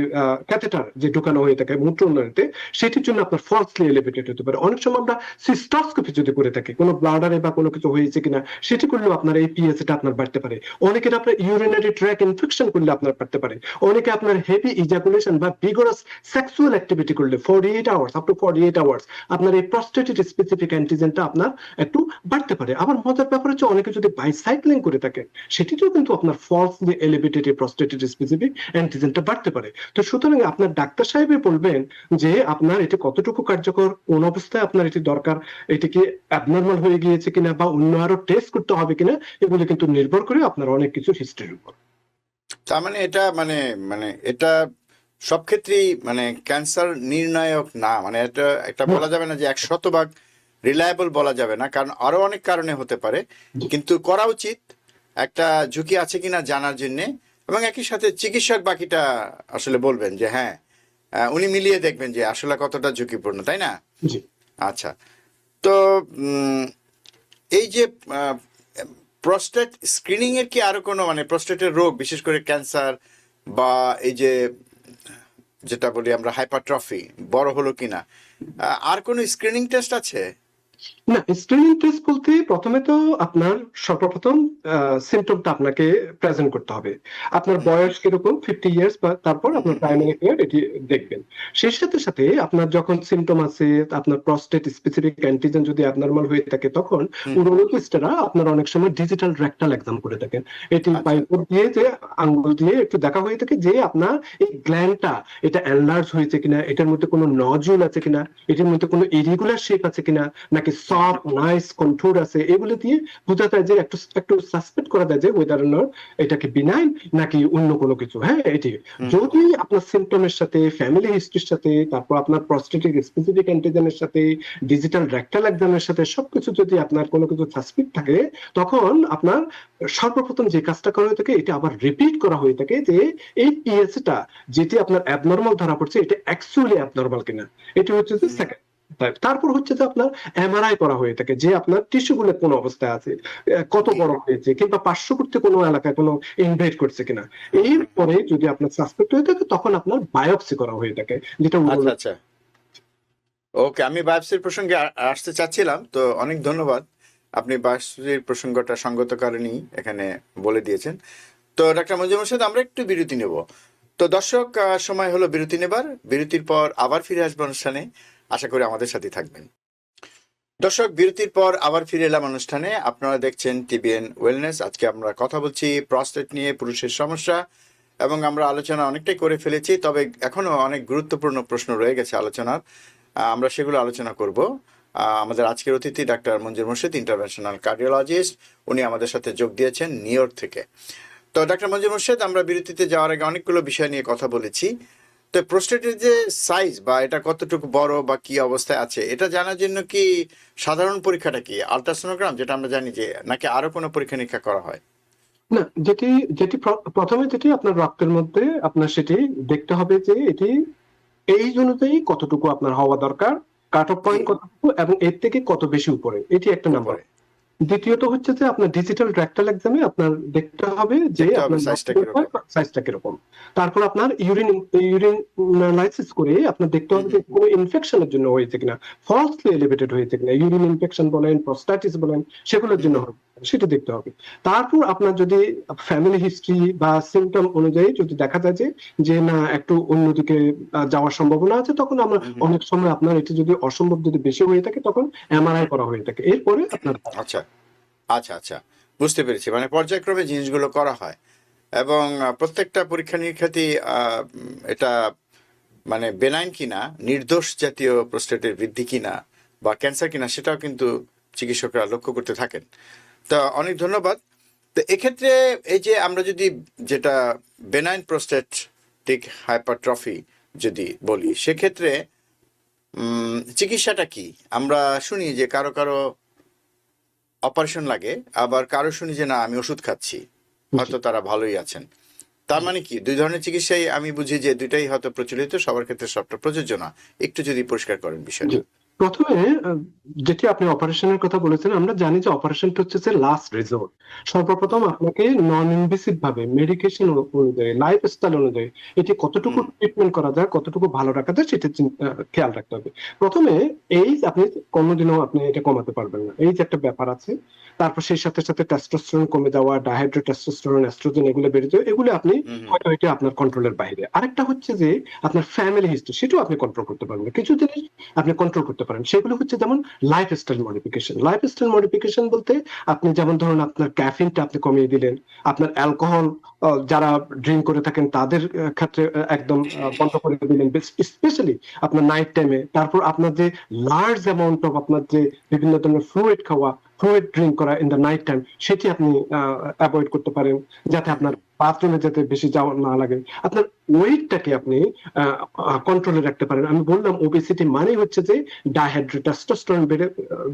ক্যাথেটার যে ঢুকানো হয়ে থাকে মূত্রনলীতে, সেটির জন্য আপনার ফলসলি এলিভেটেড হতে পারে। অনেক সময় আমরা সিস্টোস্কোপি যদি করে থাকি, কোনো ব্লাডারে বা কোনো কিছু হয়েছে কিনা, সেটি করলেও আপনার এই পিএসএটা আপনার বাড়তে পারে। অনেকের আপনার ইউরিনারি ট্র্যাক ইনফেকশন করলে আপনার বাড়তে পারে। অনেকে আপনার হেভি ইজাকুলেশন বা বিগরাস সেক্সুয়াল অ্যাক্টিভিটি করলে 48 আওয়ার্স, আপ টু 48 আওয়ার্স, আপনার এই প্রস্টেটেড স্পেসিফিক অ্যান্টিজেনটা আপনার একটু বাড়তে পারে। আবার মজার ব্যাপার হচ্ছে, অনেকে যদি বাইসাইক্লিং করে থাকেন, সেটিতেও কিন্তু আপনার ফলসলি এলিভেটেড প্রস্টেটেড স্পেসিফিক অ্যান্টিজেনটা বাড়তে পারে। তো সুতরাং আপনার ডাক্তার সাহেবই বলবেন যে আপনার এটি কতটুকু কার্যকর, কোন অবস্থায় আপনার এটি দরকার, এটি কি অ্যাবনর্মাল হয়ে গিয়েছে কিনা বা অন্য আরো টেস্ট করতে হবে কিনা, এগুলো কিন্তু নির্ভর করে আপনার অনেক কিছু হিস্ট্রির উপর। তার মানে এটা মানে মানে এটা সব ক্ষেত্রেই মানে ক্যান্সার নির্ণায়ক না, মানে এটা একটা বলা যাবে না যে 100% রিলায়েবল বলা যাবে না, কারণ আরো অনেক কারণে হতে পারে। কিন্তু করা উচিত একটা ঝুঁকি আছে কিনা জানার জন্য, এবং একই সাথে চিকিৎসক বাকিটা আসলে বলবেন যে হ্যাঁ, উনি মিলিয়ে দেখবেন যে আসলে কতটা ঝুঁকিপূর্ণ, তাই না? জি। আচ্ছা। তো এই যে প্রস্টেট স্ক্রিনিং এর কি আরো কোনো মানে প্রস্টেটের রোগ, বিশেষ করে ক্যান্সার বা এই যে যেটা বলি আমরা হাইপারট্রফি, বড় হলো কিনা, আর কোনো স্ক্রিনিং টেস্ট আছে? না, স্ক্রিনিং টেস্ট বলতে প্রথমে তো আপনার সর্বপ্রথম সিমটমটা আপনাকে প্রেজেন্ট করতে হবে। আপনার হুম, বয়স কিরকম 50 ইয়ার্স, বা তারপর হুম, আপনার হুম, হুম, প্রাইমারি কেয়ার এটি দেখবেন। সেই সাথে সাথে আপনার যখন সিমটম আছে, আপনার প্রস্টেট স্পেসিফিক অ্যান্টিজেন যদি অ্যাবনর্মাল হয়ে থাকে, তখন হুম, হুম। উরোলজিস্টরা আপনার অনেক সময় ডিজিটাল রেকটাল এক্সাম করে থাকেন। এটি আচ্ছা। পাইপেট দিয়ে, যে আঙ্গুল দিয়ে একটু দেখা হয়ে থাকে যে আপনার এই গ্ল্যান্ডটা এটা এনলার্জ হয়েছে কিনা, এটার মধ্যে কোনো নজুল আছে কিনা, এটার মধ্যে কোনো ইরেগুলার শেপ আছে কিনা, নাকি হুম, হুম, সফট নাইস কন্ট্রোল আছে, এগুলো দিয়ে বোঝা যায় যে একটু একটু সাসপেক্ট করা যায় যে ওয়েদার নট এটা কি বিনাইন নাকি অন্য কোনো কিছু। হ্যাঁ, এটি হুম, হুম, যদি আপনার সিমটমের সাথে, ফ্যামিলি হিস্ট্রির সাথে, তারপর আপনার প্রস্টেটিক স্পেসিফিক অ্যান্টিজেনের সাথে, ডিজিটাল রেকটাল এক্সামের সাথে সবকিছু যদি আপনার কোনো কিছু সাসপেক্ট থাকে, তখন আপনার সর্বপ্রথম যে কাজটা করা হয়ে থাকে, এটা আবার রিপিট করা হয়ে থাকে যে এই পিএসটা যেটি আপনার অ্যাবনর্মাল ধরা পড়ছে, এটা অ্যাকচুয়ালি অ্যাবনর্মাল কিনা। এটি হচ্ছে যে হুম। সেকেন্ড। তারপর হচ্ছে যে আপনার এমআরআই করা হয়ে থাকে, যে আপনার টিস্যু গুলো কোন অবস্থায় আছে, কত জি। বড় হয়েছে, কিংবা পার্শ্ববর্তী কোনো এলাকায় কোনো ইনভেড করছে কিনা। হুম, হুম, হুম। এরপরে যদি আপনার সাসপেক্ট হয়ে থাকে, তখন আপনার বায়োপসি করা হয়ে থাকে, যেটা আচ্ছা, urology। আচ্ছা। ওকে, আমি বায়োপসির প্রসঙ্গে আসতে চাচ্ছিলাম, তো অনেক ধন্যবাদ। আপনি বায়োপসির প্রসঙ্গটা সঙ্গত কারণেই এখানে বলে দিয়েছেন। তো ডাক্তার মঞ্জুর মোর্শেদ, আমরা একটু বিরতি নেব। তো দর্শক, সময় হলো বিরতি নেবার। বিরতির পর আবার ফিরে আসবো অনুষ্ঠানে। আশা করি আমাদের সাথে থাকবেন। দর্শক, বিরতির পর আবার ফিরে এলাম অনুষ্ঠানে। আপনারা দেখছেন টিবিএন ওয়েলনেস। আজকে আমরা কথা বলছি প্রস্টেট নিয়ে, পুরুষের সমস্যা, এবং আমরা আলোচনা অনেকটাই করে ফেলেছি, তবে এখনো অনেক গুরুত্বপূর্ণ প্রশ্ন রয়ে গেছে আলোচনার। আমরা সেগুলো আলোচনা করব। আমাদের আজকের অতিথি ডাক্তার মঞ্জুর মোর্শেদ, ইন্টারভেনশনাল কার্ডিওলজিস্ট। উনি আমাদের সাথে যোগ দিয়েছেন নিউ ইয়র্ক থেকে। তো ডাক্তার মঞ্জুর মোর্শেদ, আমরা বিরতিতে যাওয়ার আগে অনেকগুলো বিষয় নিয়ে কথা বলেছি। তো প্রোস্টেটের যে সাইজ বা এটা কতটুকু বড় বা কি অবস্থায় আছে, এটা জানার জন্য কি সাধারণ পরীক্ষাটা কি আল্ট্রাসোনোগ্রাম, যেটা আমরা জানি, যে নাকি আরো কোনো পরীক্ষা নিরীক্ষা করা হয়? না, যেটি যেটি প্রথমে যেটি আপনার রক্তের মধ্যে আপনার সেটি দেখতে হবে যে এটি এই অনুযায়ী কতটুকু আপনার হওয়া দরকার, কাট অফ জি। পয়েন্ট কতটুকু, এবং এর থেকে কত বেশি উপরে, এটি একটা নাম্বার। উপরে দ্বিতীয়ত হচ্ছে যে আপনার ডিজিটাল রেকটাল এক্সামে আপনার দেখতে হবে যে দেখতে হবে আপনার সাইজটা কিরকম। সাইজটা কিরকম। তারপর আপনার ইউরিনালাইসিস করে আপনার দেখতে হুম, হবে যে হুম, কোনো ইনফেকশনের জন্য হয়েছে কিনা, ফলসলি এলিভেটেড হয়েছে কিনা, ইউরিন ইনফেকশন বলেন, প্রস্টাইটিস বলেন, সেগুলোর হুম, জন্য হুম, হবে, সেটা দেখতে হবে। তারপর আপনার যদি ফ্যামিলি হিস্ট্রি বা সিমটম অনুযায়ী যদি দেখা যায় যে যে না একটু অন্যদিকে যাওয়ার সম্ভাবনা আছে, তখন আমরা হুম, হুম। অনেক সময় আপনার এটি যদি অসম্ভব যদি বেশি হয়ে থাকে, তখন এমআরআই করা হয়ে থাকে। এরপরে আপনার আচ্ছা, আচ্ছা, আচ্ছা, বুঝতে পেরেছি। মানে পর্যায়ক্রমে জিনিসগুলো করা হয়, এবং প্রত্যেকটা পরীক্ষা নিরীক্ষাতেই এটা মানে বেনাইন কিনা, নির্দোষ জাতীয় প্রোস্টেটের বৃদ্ধি কিনা বা ক্যান্সার কিনা, সেটাও কিন্তু চিকিৎসকরা লক্ষ্য করতে থাকেন। তা অনেক ধন্যবাদ। তো এক্ষেত্রে এই যে আমরা যদি যেটা বেনাইন প্রোস্টেটিক হাইপারট্রফি যদি বলি, সেক্ষেত্রে চিকিৎসাটা কি? আমরা শুনি যে কারো কারো অপারেশন লাগে, আবার কারো শুনি যে না, আমি ওষুধ খাচ্ছি, হয়তো তারা ভালোই আছেন। তার মানে কি, দুই ধরনের চিকিৎসাই আমি বুঝি যে দুইটাই হয়তো প্রচলিত, সবার ক্ষেত্রে সবটা প্রযোজ্য না। একটু যদি পরিষ্কার করেন বিষয়টা। জি। প্রথমে যেটি আপনি অপারেশনের কথা বলেছেন, আমরা জানি যে অপারেশনটা হচ্ছে যে লাস্ট রিসোর্ট। সর্বপ্রথম হুম, আপনাকে নন ইনভেসিভ ভাবে মেডিকেশন অনুযায়ী, লাইফস্টাইল অনুযায়ী এটি কতটুকু হুম, ট্রিটমেন্ট করা যায়, কতটুকু ভালো রাখা যায়, সেটা খেয়াল রাখতে হবে। প্রথমে এইজ আপনি কোনোদিনও আপনি এটা কমাতে পারবেন না, এই যে একটা ব্যাপার আছে। তারপর সেই সাথে সাথে টেস্টোস্টেরন কমে যাওয়া, ডাইহাইড্রোটেস্টোস্টেরন, এস্ট্রোজেন, এগুলো বেড়ে যাওয়া, এগুলো আপনি হুম, হুম, হয়তো এটা আপনার কন্ট্রোলের বাইরে। আরেকটা হচ্ছে যে আপনার ফ্যামিলি হিস্ট্রি, সেটাও আপনি কন্ট্রোল করতে পারবেন না। কিছু জিনিস আপনি কন্ট্রোল করতে পারেন, সেগুলো হচ্ছে যেমন লাইফস্টাইল মডিফিকেশন। লাইফস্টাইল মডিফিকেশন বলতে আপনি যেমন ধরুন আপনার ক্যাফিনটা আপনি কমিয়ে দিলেন, আপনার অ্যালকোহল যারা ড্রিঙ্ক করে থাকেন তাদের ক্ষেত্রে একদম বন্ধ করে দিলেন, স্পেশালি আপনার নাইট টাইমে। তারপর আপনার যে লার্জ অ্যামাউন্ট অফ আপনার যে বিভিন্ন ধরনের ফ্লুইড খাওয়া, ফ্লুইড ড্রিঙ্ক করা ইন দ্য নাইট টাইম, সেটি আপনি অ্যাভয়েড করতে পারেন, যাতে হুম, আপনার বাথরুমে যেতে বেশি যাওয়া না লাগে। আপনার ওয়েটটাকে আপনি কন্ট্রোলে রাখতে পারেন। আমি বললাম ওবেসিটি মানে হচ্ছে যে ডাইহাইড্রোটেস্টোস্টেরন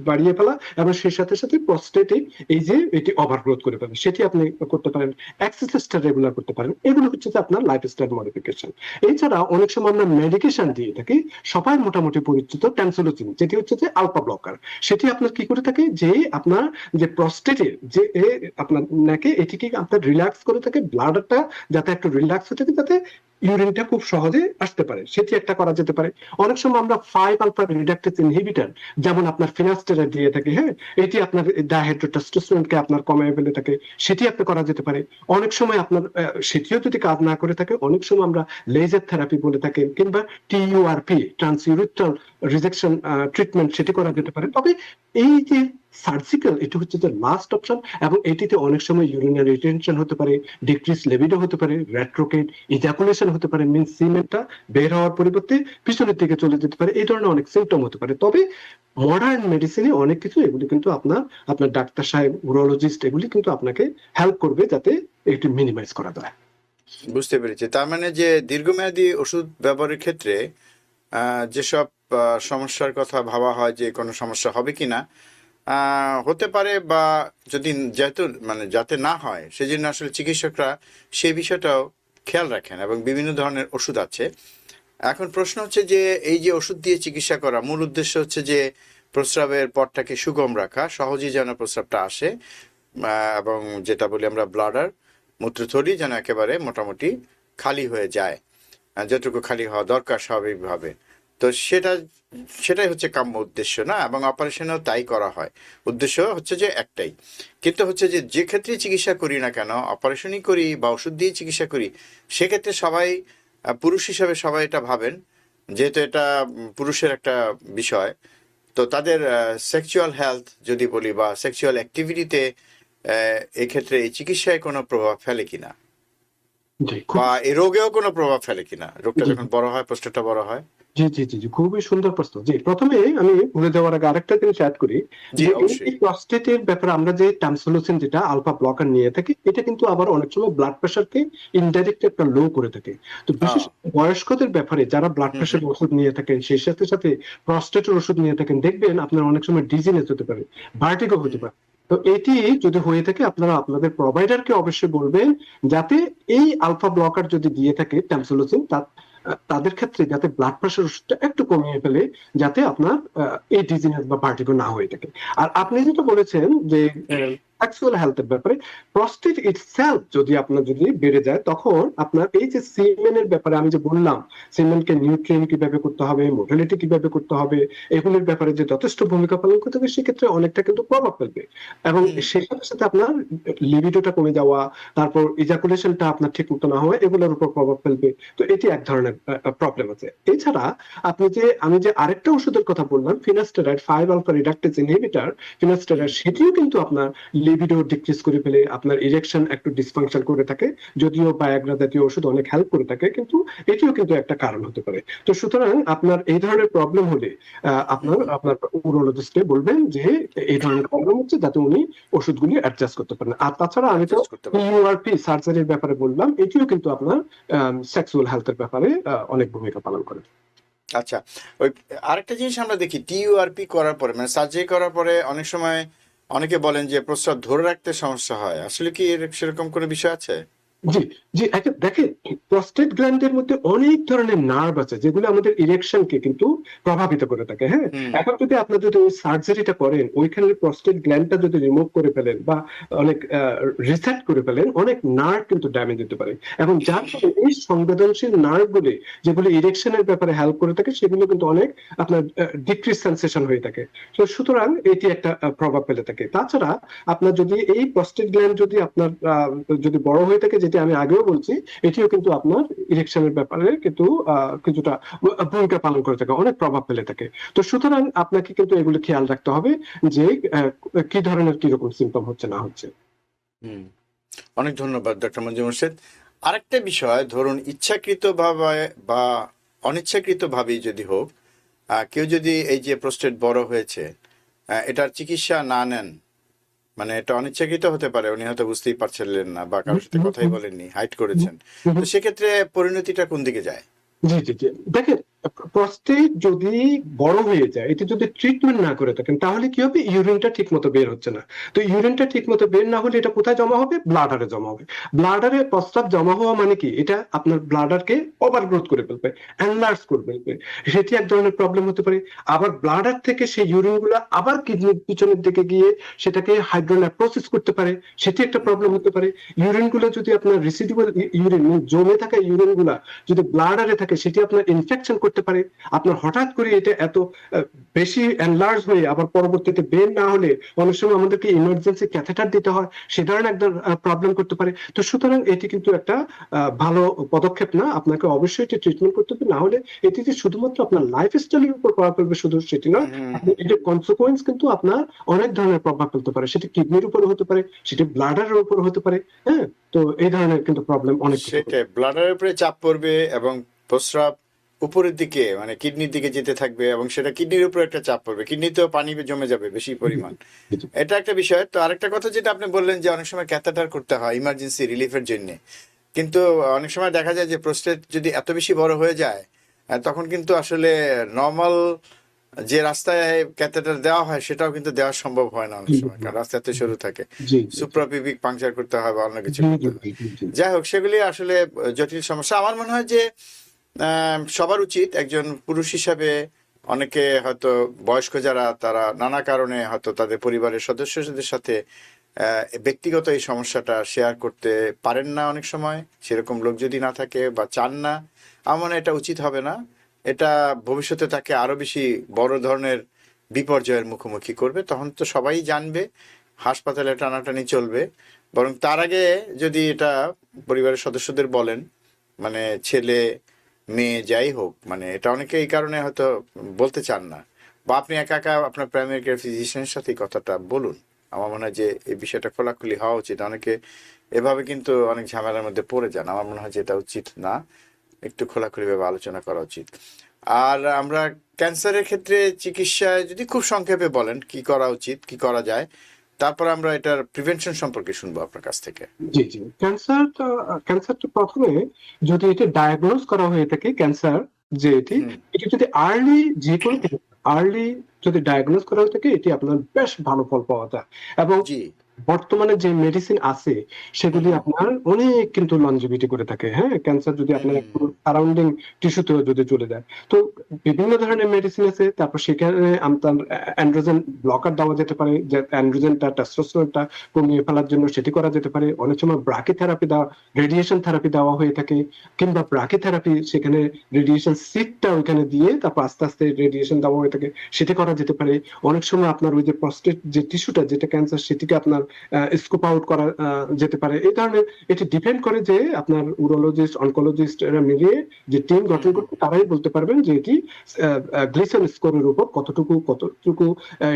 বাড়িয়ে ফেলা, এবং সেই সাথে সাথে প্রস্টেটিক এই যে এটি ওভারগ্রোথ করে ফেলে, সেটি আপনি করতে পারেন। এক্সারসাইজটা রেগুলার করতে পারেন। এগুলো হচ্ছে যে আপনার লাইফস্টাইল মডিফিকেশন। এছাড়া অনেক সময় আমরা মেডিকেশন দিয়ে থাকি, সবাই মোটামুটি পরিচিত ট্যামসোলোজিন, যেটি হচ্ছে যে আলফা ব্লকার। সেটি আপনার কি করে থাকে যে আপনার যে প্রস্টেটের যে আপনার নাকে এটিকে আপনার রিল্যাক্স করে থাকে, ব্লাডারটা যাতে একটু রিল্যাক্স হয়ে থাকে, যাতে ইউরিনটা খুব সহজে আসতে পারে, সেটি একটা করা যেতে পারে। অনেক সময় আমরা 5 আলফা রিডাক্টেজ ইনহিবিটর যেমন আপনার ফিনাস্টেরয়েড দিয়ে থাকি, হ্যাঁ, এটি আপনার ডাইহাইড্রোটেস্টোস্টেরনকে আপনার কমায় ফেলে থাকে, সেটি আপনি করা যেতে পারে। অনেক সময় আপনার সেটিও যদি কাজ না করে থাকে, অনেক সময় আমরা লেজার থেরাপি বলে থাকি, কিংবা টিইউআরপি ট্রান্সইউরিথ্রাল রিজেকশন ট্রিটমেন্ট, সেটি করা যেতে পারে। তবে এই যে সার্জিক্যাল, এটি হচ্ছে যে লাস্ট অপশন, এবং এটিতে অনেক সময় ইউরিনারি রিটেনশন হতে পারে, ডিক্রিজ লিবিডো হতে পারে, রেট্রোকেট ইজাকুলেশন হতে পারে, মিন্স সিমেন্টটা বের হওয়ার পরিবর্তে পিছনের দিকে চলে যেতে পারে, এই ধরনের অনেক সিমটম হতে পারে। তবে মডার্ন মেডিসিনে অনেক কিছু, এগুলি কিন্তু আপনার ডাক্তার সাহেব, উরোলজিস্ট, এগুলি কিন্তু আপনাকে হেল্প করবে যাতে এটি মিনিমাইজ করা যায়। বুঝতে পেরেছি। তার মানে যে দীর্ঘমেয়াদী ওষুধ ব্যবহারের ক্ষেত্রে যেসব সমস্যার কথা ভাবা হয় যে কোনো সমস্যা হবে কিনা, হতে পারে, বা যদি যেহেতু মানে যাতে না হয় সেজন্য আসলে চিকিৎসকরা সেই বিষয়টাও খেয়াল রাখেন এবং বিভিন্ন ধরনের ওষুধ আছে। এখন প্রশ্ন হচ্ছে যে এই যে ওষুধ দিয়ে চিকিৎসা করা মূল উদ্দেশ্য হচ্ছে যে প্রস্রাবের পথটাকে সুগম রাখা, সহজেই যেন প্রস্রাবটা আসে, এবং যেটা বলি আমরা ব্লাডার, মূত্রথলি যেন একেবারে মোটামুটি খালি হয়ে যায়, যতটুকু খালি হওয়া দরকার স্বাভাবিকভাবে। তো সেটাই হচ্ছে কাম্য উদ্দেশ্য, না? এবং অপারেশনেও তাই করা হয়। উদ্দেশ্য হচ্ছে যে একটাই, কিন্তু হচ্ছে যে যে ক্ষেত্রে চিকিৎসা করি না কেন, অপারেশনই করি বা ওষুধ দিয়ে চিকিৎসা করি, সেক্ষেত্রে সবাই পুরুষ হিসাবে সবাই এটা ভাবেন, যেহেতু এটা পুরুষের একটা বিষয়, তো তাদের সেক্সুয়াল হেলথ যদি বলি বা সেক্সুয়াল অ্যাক্টিভিটিতে এক্ষেত্রে এই চিকিৎসায় কোনো প্রভাব ফেলে কিনা, জি, খুব বা এই রোগেও কোনো প্রভাব ফেলে কিনা, রোগটা জি যখন বড় হয়, প্রস্তাবটা বড় হয়। জি জি জি জি, খুবই সুন্দর প্রশ্ন। জি, প্রথমে আমি ভুলে যাওয়ার আগে আরেকটা জিনিস অ্যাড করি, জি, যে অবশ্যই। এই প্রস্টেটের ব্যাপারে আমরা যে টামসোলোসিন, যেটা আলফা ব্লকার নিয়ে থাকি, এটা কিন্তু আবার অনেক সময় ব্লাড প্রেশারকে ইনডাইরেক্ট একটা লো করে থাকে। তো বিশেষ আহ, বয়স্কদের ব্যাপারে যারা ব্লাড হুম হুম প্রেশারের ওষুধ নিয়ে থাকেন, সেই সাথে সাথে প্রস্টেটের ওষুধ নিয়ে থাকেন, দেখবেন আপনার অনেক সময় ডিজিনেস হতে পারে, ভার্টিগো হতে হুম পারে। তো এটি যদি হয়ে থাকে, আপনারা আপনাদের প্রোভাইডারকে অবশ্যই বলবেন যাতে এই আলফা ব্লকার যদি দিয়ে থাকে ট্যামসোলোসিন, তাদের ক্ষেত্রে যাতে ব্লাড প্রেশার ওষুধটা একটু কমিয়ে ফেলে, যাতে আপনার এই ডিজিনেস বা ভার্টিগো না হয়ে থাকে। আর আপনি যেটা বলেছেন যে সেক্সুয়াল হেলথের ব্যাপারে, প্রস্টেট ইটসেলফ যদি বেড়ে যায়, তখন আপনার এই যে সিমেনের ব্যাপারে আমি যে বললাম, সিমেনকে নিউট্রিয়েন্ট কিভাবে করতে হবে, মোটিলিটি কিভাবে করতে হবে, এগুলোর ব্যাপারে যে যথেষ্ট ভূমিকা পালন করতে হবে, সেক্ষেত্রে অনেকটা কিন্তু প্রভাব ফেলবে। এবং হুম সেই সাথে সাথে আপনার লিবিডোটা কমে যাওয়া, তারপর ইজাকুলেশনটা আপনার ঠিক মতো না হওয়া, এগুলোর উপর প্রভাব ফেলবে। তো এটি এক ধরনের প্রবলেম আছে। এছাড়া আমি যে আরেকটা ওষুধের কথা বললাম, ফিনাস্টেরয়েড, 5 আলফা রিডাক্টেজ ইনহিবিটর, ফিনাস্টেরয়েড, হুম সেটিও কিন্তু আপনার লিবিডো ডিক্রিজ করে ফেলে, আপনার ইরেকশন একটু ডিসফাংশন করে থাকে। যদিও বায়াগ্রা জাতীয় ওষুধ অনেক হেল্প করে থাকে, কিন্তু এটিও কিন্তু একটা কারণ হতে পারে। তো সুতরাং আপনার এই ধরনের প্রবলেম হলে হুম হুম আপনার উরোলজিস্টকে বলবেন যে এই ধরনের প্রবলেম হচ্ছে, যাতে উনি ওষুধগুলি অ্যাডজাস্ট করতে পারেন। আর তাছাড়া আমি তো অ্যাডজাস্ট করতে পারে। ইউআরপি সার্জারির ব্যাপারে বললাম, এটিও কিন্তু আপনার সেক্সুয়াল হেলথের ব্যাপারে অনেক ভূমিকা পালন করে। আচ্ছা, ওই আরেকটা জিনিস আমরা দেখি, টিইউআরপি করার পরে মানে সার্জারি করার পরে অনেক সময় অনেকে বলেন যে প্রস্রাব ধরে রাখতে সমস্যা হয়। আসলে কি সেরকম কোনো বিষয় আছে? জি জি, দেখেন, প্রস্টেট গ্ল্যান্ডের মধ্যে অনেক ধরনের নার্ভ আছে, যেগুলো আমাদের ইরেকশনকে কিন্তু প্রভাবিত করে থাকে, হ্যাঁ। হুম এখন আপনি যদি ওই সার্জারিটা করেন, ওইখানে প্রস্টেট গ্ল্যান্ডটা যদি রিমুভ করে ফেলেন বা অনেক রিসেট করে ফেলেন, অনেক নার্ভ কিন্তু ড্যামেজ হতে পারে। এবং যার ফলে এই সংবেদনশীল নার্ভগুলি, যেগুলো ইরেকশনের ব্যাপারে হেল্প করে থাকে, সেগুলো কিন্তু অনেক আপনার ডিক্রিজ সেন্সেশন হয়ে থাকে। তো সুতরাং এটি একটা প্রভাব ফেলে থাকে। তাছাড়া আপনার যদি এই প্রস্টেট গ্ল্যান্ড যদি আপনার যদি বড় হয়ে থাকে, যেটি আমি আগেও বলছি, এটিও কিন্তু আপনার ইরেকশনের ব্যাপারে কিন্তু কিছুটা ভূমিকা পালন করে থাকে, অনেক প্রভাব ফেলে থাকে। তো সুতরাং আপনাকে কিন্তু এগুলো খেয়াল রাখতে হবে যে কি ধরনের কিরকম সিমটম হচ্ছে না হচ্ছে। হুম অনেক ধন্যবাদ ডক্টর মঞ্জু মোর্শেদ। আরেকটা বিষয়, ধরুন ইচ্ছাকৃতভাবে বা অনিচ্ছাকৃতভাবেই যদি হোক, কেউ যদি এই যে প্রস্টেট বড় হয়েছে, এটার চিকিৎসা না নেন, মানে এটা অনিচ্ছাকৃত হতে পারে, উনি হয়তো বুঝতেই পারছিলেন না বা কারোর সাথে কথাই বলেননি, হাইড করেছেন, তো সেক্ষেত্রে পরিণতিটা কোন দিকে যায়? জি জি জি, দেখেন, প্রস্টেট যদি বড় হয়ে যায়, এটা যদি ট্রিটমেন্ট না করে থাকেন, তাহলে কি হবে, ইউরিনটা ঠিক মতো বের হচ্ছে না। তো ইউরিনটা ঠিক মতো বের না হলে এটা কোথায় জমা হবে, ব্লাডারে জমা হবে। ব্লাডারে প্রস্রাব জমা হওয়া মানে কি, এটা আপনার ব্লাডারকে ওভারগ্রোথ করে ফেলবে, এনলার্জ করে ফেলবে, সেটি এক ধরনের প্রবলেম হতে পারে। আবার ব্লাডার থেকে সেই ইউরিন গুলা আবার কিডনির পিছনের দিকে গিয়ে সেটাকে হাইড্রোলাইপ্রোসিস করতে পারে, সেটি একটা প্রবলেম হতে পারে। ইউরিন গুলো যদি আপনার রেসিডুয়াল ইউরিন, জমে থাকা ইউরিন গুলা যদি ব্লাডারে থাকে, সেটি আপনার ইনফেকশন করতে পারে। আপনার হঠাৎ করে এটা এত বেশি এনলার্জ হয়ে আবার পরবর্তীতে বের না হলে অনেক সময় আমাদেরকে ইমার্জেন্সি ক্যাথেটার দিতে হয়, সে ধরনের একটা প্রবলেম করতে পারে। তো সুতরাং এটি কিন্তু একটা ভালো পদক্ষেপ না, আপনাকে অবশ্যই এটি ট্রিটমেন্ট করতে হবে। না হলে এটি যে শুধুমাত্র আপনার লাইফ স্টাইলের উপর প্রভাব ফেলবে শুধু সেটি নয়, এটার কনসিকুয়েন্স কিন্তু আপনার অনেক ধরনের প্রভাব ফেলতে পারে। সেটি কিডনির উপরে হতে পারে, সেটি ব্লাডারের উপর হতে পারে। হ্যাঁ, তো এই ধরনের কিন্তু প্রবলেম অনেক কিছু। সেটাই, ব্লাডারের উপরে চাপ পড়বে এবং প্রস্রাব উপরের দিকে মানে কিডনির দিকে যেতে থাকবে এবং সেটা কিডনির উপরে একটা চাপ পড়বে, কিডনিতেও পানি জমে যাবে বেশি পরিমাণ। এটা একটা বিষয়। তো আরেকটা কথা যেটা আপনি বললেন যে অনেক সময় ক্যাথেটার করতে হয় ইমার্জেন্সি রিলিফের জন্য, কিন্তু অনেক সময় দেখা যায় যে প্রস্টেট যদি এত বেশি বড় হয়ে যায় তখন কিন্তু আসলে নর্মাল যে রাস্তায় ক্যাথেটার দেওয়া হয় সেটাও কিন্তু দেওয়া সম্ভব হয় না অনেক সময়, কারণ রাস্তা এত সরু থাকে, সুপ্রাপিভিক পাংচার করতে হয় বা অন্য কিছু করতে হয়। যাই হোক, সেগুলি আসলে জটিল সমস্যা। আমার মনে হয় যে সবার উচিত একজন পুরুষ হিসাবে, অনেকে হয়তো বয়স্ক যারা তারা নানা কারণে হয়তো তাদের পরিবারের সদস্যদের সাথে ব্যক্তিগত এই সমস্যাটা শেয়ার করতে পারেন না অনেক সময়, সেরকম লোক যদি না থাকে বা চান না, আমার মনে হয় এটা উচিত হবে না। এটা ভবিষ্যতে তাকে আরো বেশি বড় ধরনের বিপর্যয়ের মুখোমুখি করবে। তখন তো সবাই জানবে, হাসপাতালে টানাটানি চলবে। বরং তার আগে যদি এটা পরিবারের সদস্যদের বলেন, মানে ছেলে মেয়ে যাই হোক, মানে এটা অনেকে এই কারণে হয়তো বলতে চান না, বা আপনি একা একা আপনার প্রাইমারি কেয়ার ফিজিশিয়ানের সাথে কথাটা বলুন। আমার মনে হয় যে এই বিষয়টা খোলাখুলি হওয়া উচিত। অনেকে এভাবে কিন্তু অনেক ঝামেলার মধ্যে পড়ে যান, আমার মনে হয় যে এটা উচিত না, একটু খোলাখুলিভাবে আলোচনা করা উচিত। আর আমরা ক্যান্সারের ক্ষেত্রে চিকিৎসায় যদি খুব সংক্ষেপে বলেন কি করা উচিত, কি করা যায়, তারপর আমরা এটার প্রিভেনশন সম্পর্কে শুনবো আপনার কাছ থেকে। জি জি, ক্যান্সারটা প্রথমে যদি এটা ডায়াগনোজ করা হয়ে থাকে, ক্যান্সার যে এটি, এটা যদি আর্লি, যে কোনো আর্লি যদি ডায়াগনোজ করা হয়ে থাকে, এটি আপনার বেশ ভালো ফল পাওয়া যায়। এবং জি, বর্তমানে যে মেডিসিন আছে সেগুলি আপনার অনেক কিন্তু লনজিভিটি করে থাকে। হ্যাঁ, ক্যান্সার যদি আপনার সারাউন্ডিং টিস্যুতেও যদি চলে যায়, তো বিভিন্ন ধরনের মেডিসিন আছে। তারপর সেখানে আপনার অ্যান্ড্রোজেন ব্লকার দেওয়া যেতে পারে, যে অ্যান্ড্রোজেনটা টেস্টোস্টেরনটা কমিয়ে ফেলার জন্য সেটি করা যেতে পারে। অনেক সময় ব্রাকিথেরাপি দেওয়া, রেডিয়েশন থেরাপি দেওয়া হয়ে থাকে, কিংবা ব্রাকিথেরাপি সেখানে রেডিয়েশন সিটটা ওইখানে দিয়ে তারপর আস্তে আস্তে রেডিয়েশন দেওয়া হয়ে থাকে, সেটা করা যেতে পারে। অনেক সময় আপনার ওই যে প্রস্টেট যে টিস্যুটা যেটা ক্যান্সার, সেটিকে আপনার স্কুপ আউট করা যেতে পারে। এই ধরনের, এটি ডিপেন্ড করে যে আপনার উরোলজিস্ট, অনকোলজিস্ট এরা মিলিয়ে যে টিম গঠন করবে, তারাই বলতে পারবেন যে এটি গ্লিসন স্কোরের উপর কতটুকু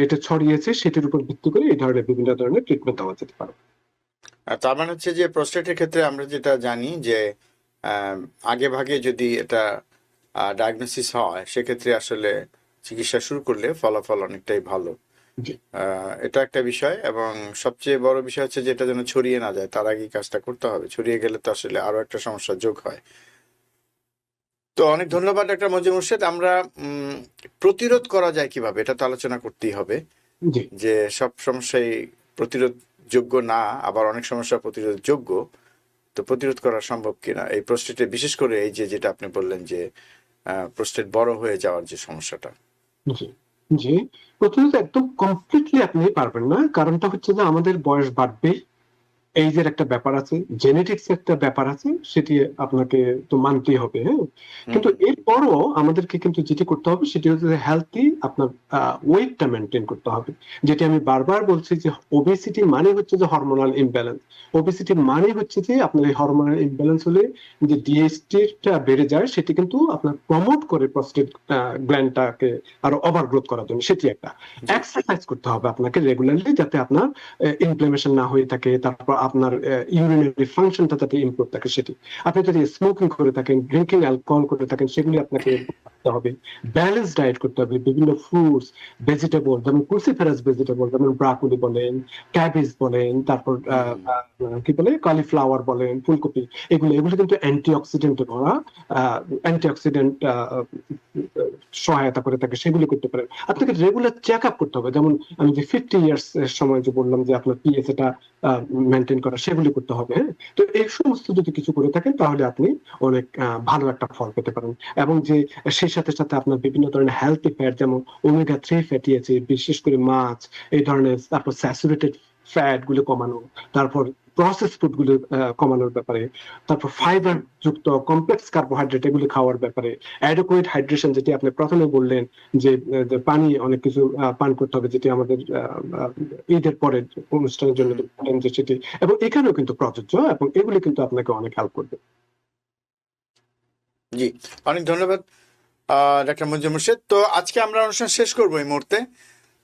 এটা ছড়িয়েছে, সেটির উপর ভিত্তি করে এই ধরনের বিভিন্ন ধরনের ট্রিটমেন্ট দেওয়া যেতে পারে। তার মানে হচ্ছে যে প্রোস্টেটের ক্ষেত্রে আমরা যেটা জানি যে আগে ভাগে যদি এটা ডায়াগনোসিস হয়, সেক্ষেত্রে আসলে চিকিৎসা শুরু করলে ফলাফল অনেকটাই ভালো। এটা একটা বিষয়। এবং সবচেয়ে বড় বিষয় হচ্ছে যে এটা যেন ছড়িয়ে না যায়, তার আগে কাজটা করতে হবে। ছড়িয়ে গেলে তো আসলে আরো একটা সমস্যা যোগ হয়। তো অনেক ধন্যবাদ ডাক্তার মজিদ মোর্শেদ। আমরা প্রতিরোধ করা যায় কিভাবে, এটা তো আলোচনা করতেই হবে, যে সব সমস্যাই প্রতিরোধ যোগ্য না, আবার অনেক সমস্যা প্রতিরোধ যোগ্য। তো প্রতিরোধ করা সম্ভব কিনা এই প্রোস্টেটে, বিশেষ করে এই যে যেটা আপনি বললেন যে প্রোস্টেট বড় হয়ে যাওয়ার যে সমস্যাটা। জি জি, প্রতিরোধ একদম কমপ্লিটলি আপনি পারবেন না, কারণটা হচ্ছে যে আমাদের বয়স বাড়বেই, এইজের একটা ব্যাপার আছে, জেনেটিক্স একটা ব্যাপার আছে, সেটি আপনাকে তো মানতেই হবে। হ্যাঁ, কিন্তু এরপরও আমাদেরকে কিন্তু যেটি করতে হবে সেটি হচ্ছে হেলথি আপনার ওয়েটটা মেনটেন করতে হবে। যেটি আমি বারবার বলছি যে ওবেসিটি মানে হচ্ছে যে হরমোনাল ইমব্যালেন্স। ওবেসিটি মানে হচ্ছে যে আপনার এই হরমোনাল ইমব্যালেন্স হলে যে ডিএসটিটা বেড়ে যায়, সেটি কিন্তু আপনার প্রমোট করে প্রস্টেট গ্ল্যান্ডটাকে আরো ওভারগ্রোথ করার জন্য। সেটি একটা এক্সারসাইজ করতে হবে আপনাকে রেগুলারলি, যাতে আপনার ইনফ্লামেশন না হয়ে থাকে। তারপর আপনার ইউরিনারি ফাংশনটা যাতে ইমপ্রুভ থাকে সেটি। আপনি যদি স্মোকিং করে থাকেন, ড্রিঙ্কিং অ্যালকোহল করে থাকেন, সেগুলি আপনাকে করতে হবে, ব্যালেন্স ডায়েট করতে হবে, বিভিন্ন ফ্রুটস, ভেজিটেবল, যেমন ক্রুসিফেরাস ভেজিটেবল, যেমন ব্রাকুলি বলেন, ক্যাবেজ বলেন, তারপর কি বলে কলিফ্লাওয়ার বলেন, ফুলকপি, এগুলো কিন্তু অ্যান্টিঅক্সিডেন্টে ভরা, অ্যান্টিঅক্সিডেন্ট সহায়তা করে থাকে, সেগুলো করতে পারেন। আপনাকে রেগুলার চেক আপ করতে হবে, যেমন আমি যে 50 ইয়ার্স এর সময় যে বললাম যে আপনার পিএস এটা মেনটেন করা, সেগুলি করতে হবে। হ্যাঁ, তো এই সমস্ত যদি কিছু করে থাকেন তাহলে আপনি অনেক ভালো একটা ফল পেতে পারেন। এবং যে সেই সাথে সাথে আপনার বিভিন্ন ধরনের হেলথি ফ্যাট, যেমন ওমেগা 3 ফ্যাটি অ্যাসিড, বিশেষ করে মাছ, এই ধরনের, তারপর স্যাচুরেটেড ফ্যাট গুলো কমানো, তারপর প্রসেস ফুড গুলো কমানোর ব্যাপারে, তারপর ফাইবার যুক্ত কমপ্লেক্স কার্বোহাইড্রেট এগুলো খাওয়ার ব্যাপারে, অ্যাডোকুয়েট হাইড্রেশন, যেটি আপনি প্রথমে বললেন যে পানি অনেক কিছু পান করতে হবে, যেটি আমাদের ঈদের পরে অনুষ্ঠানের জন্য বললেন যে সেটি, এবং এখানেও কিন্তু প্রযোজ্য, এবং এগুলি কিন্তু আপনাকে অনেক হেল্প করবে। জি, অনেক ধন্যবাদ ডাক্তার মঞ্জুর মোর্শেদ। তো আজকে আমরা অনুষ্ঠান শেষ করবো এই মুহূর্তে।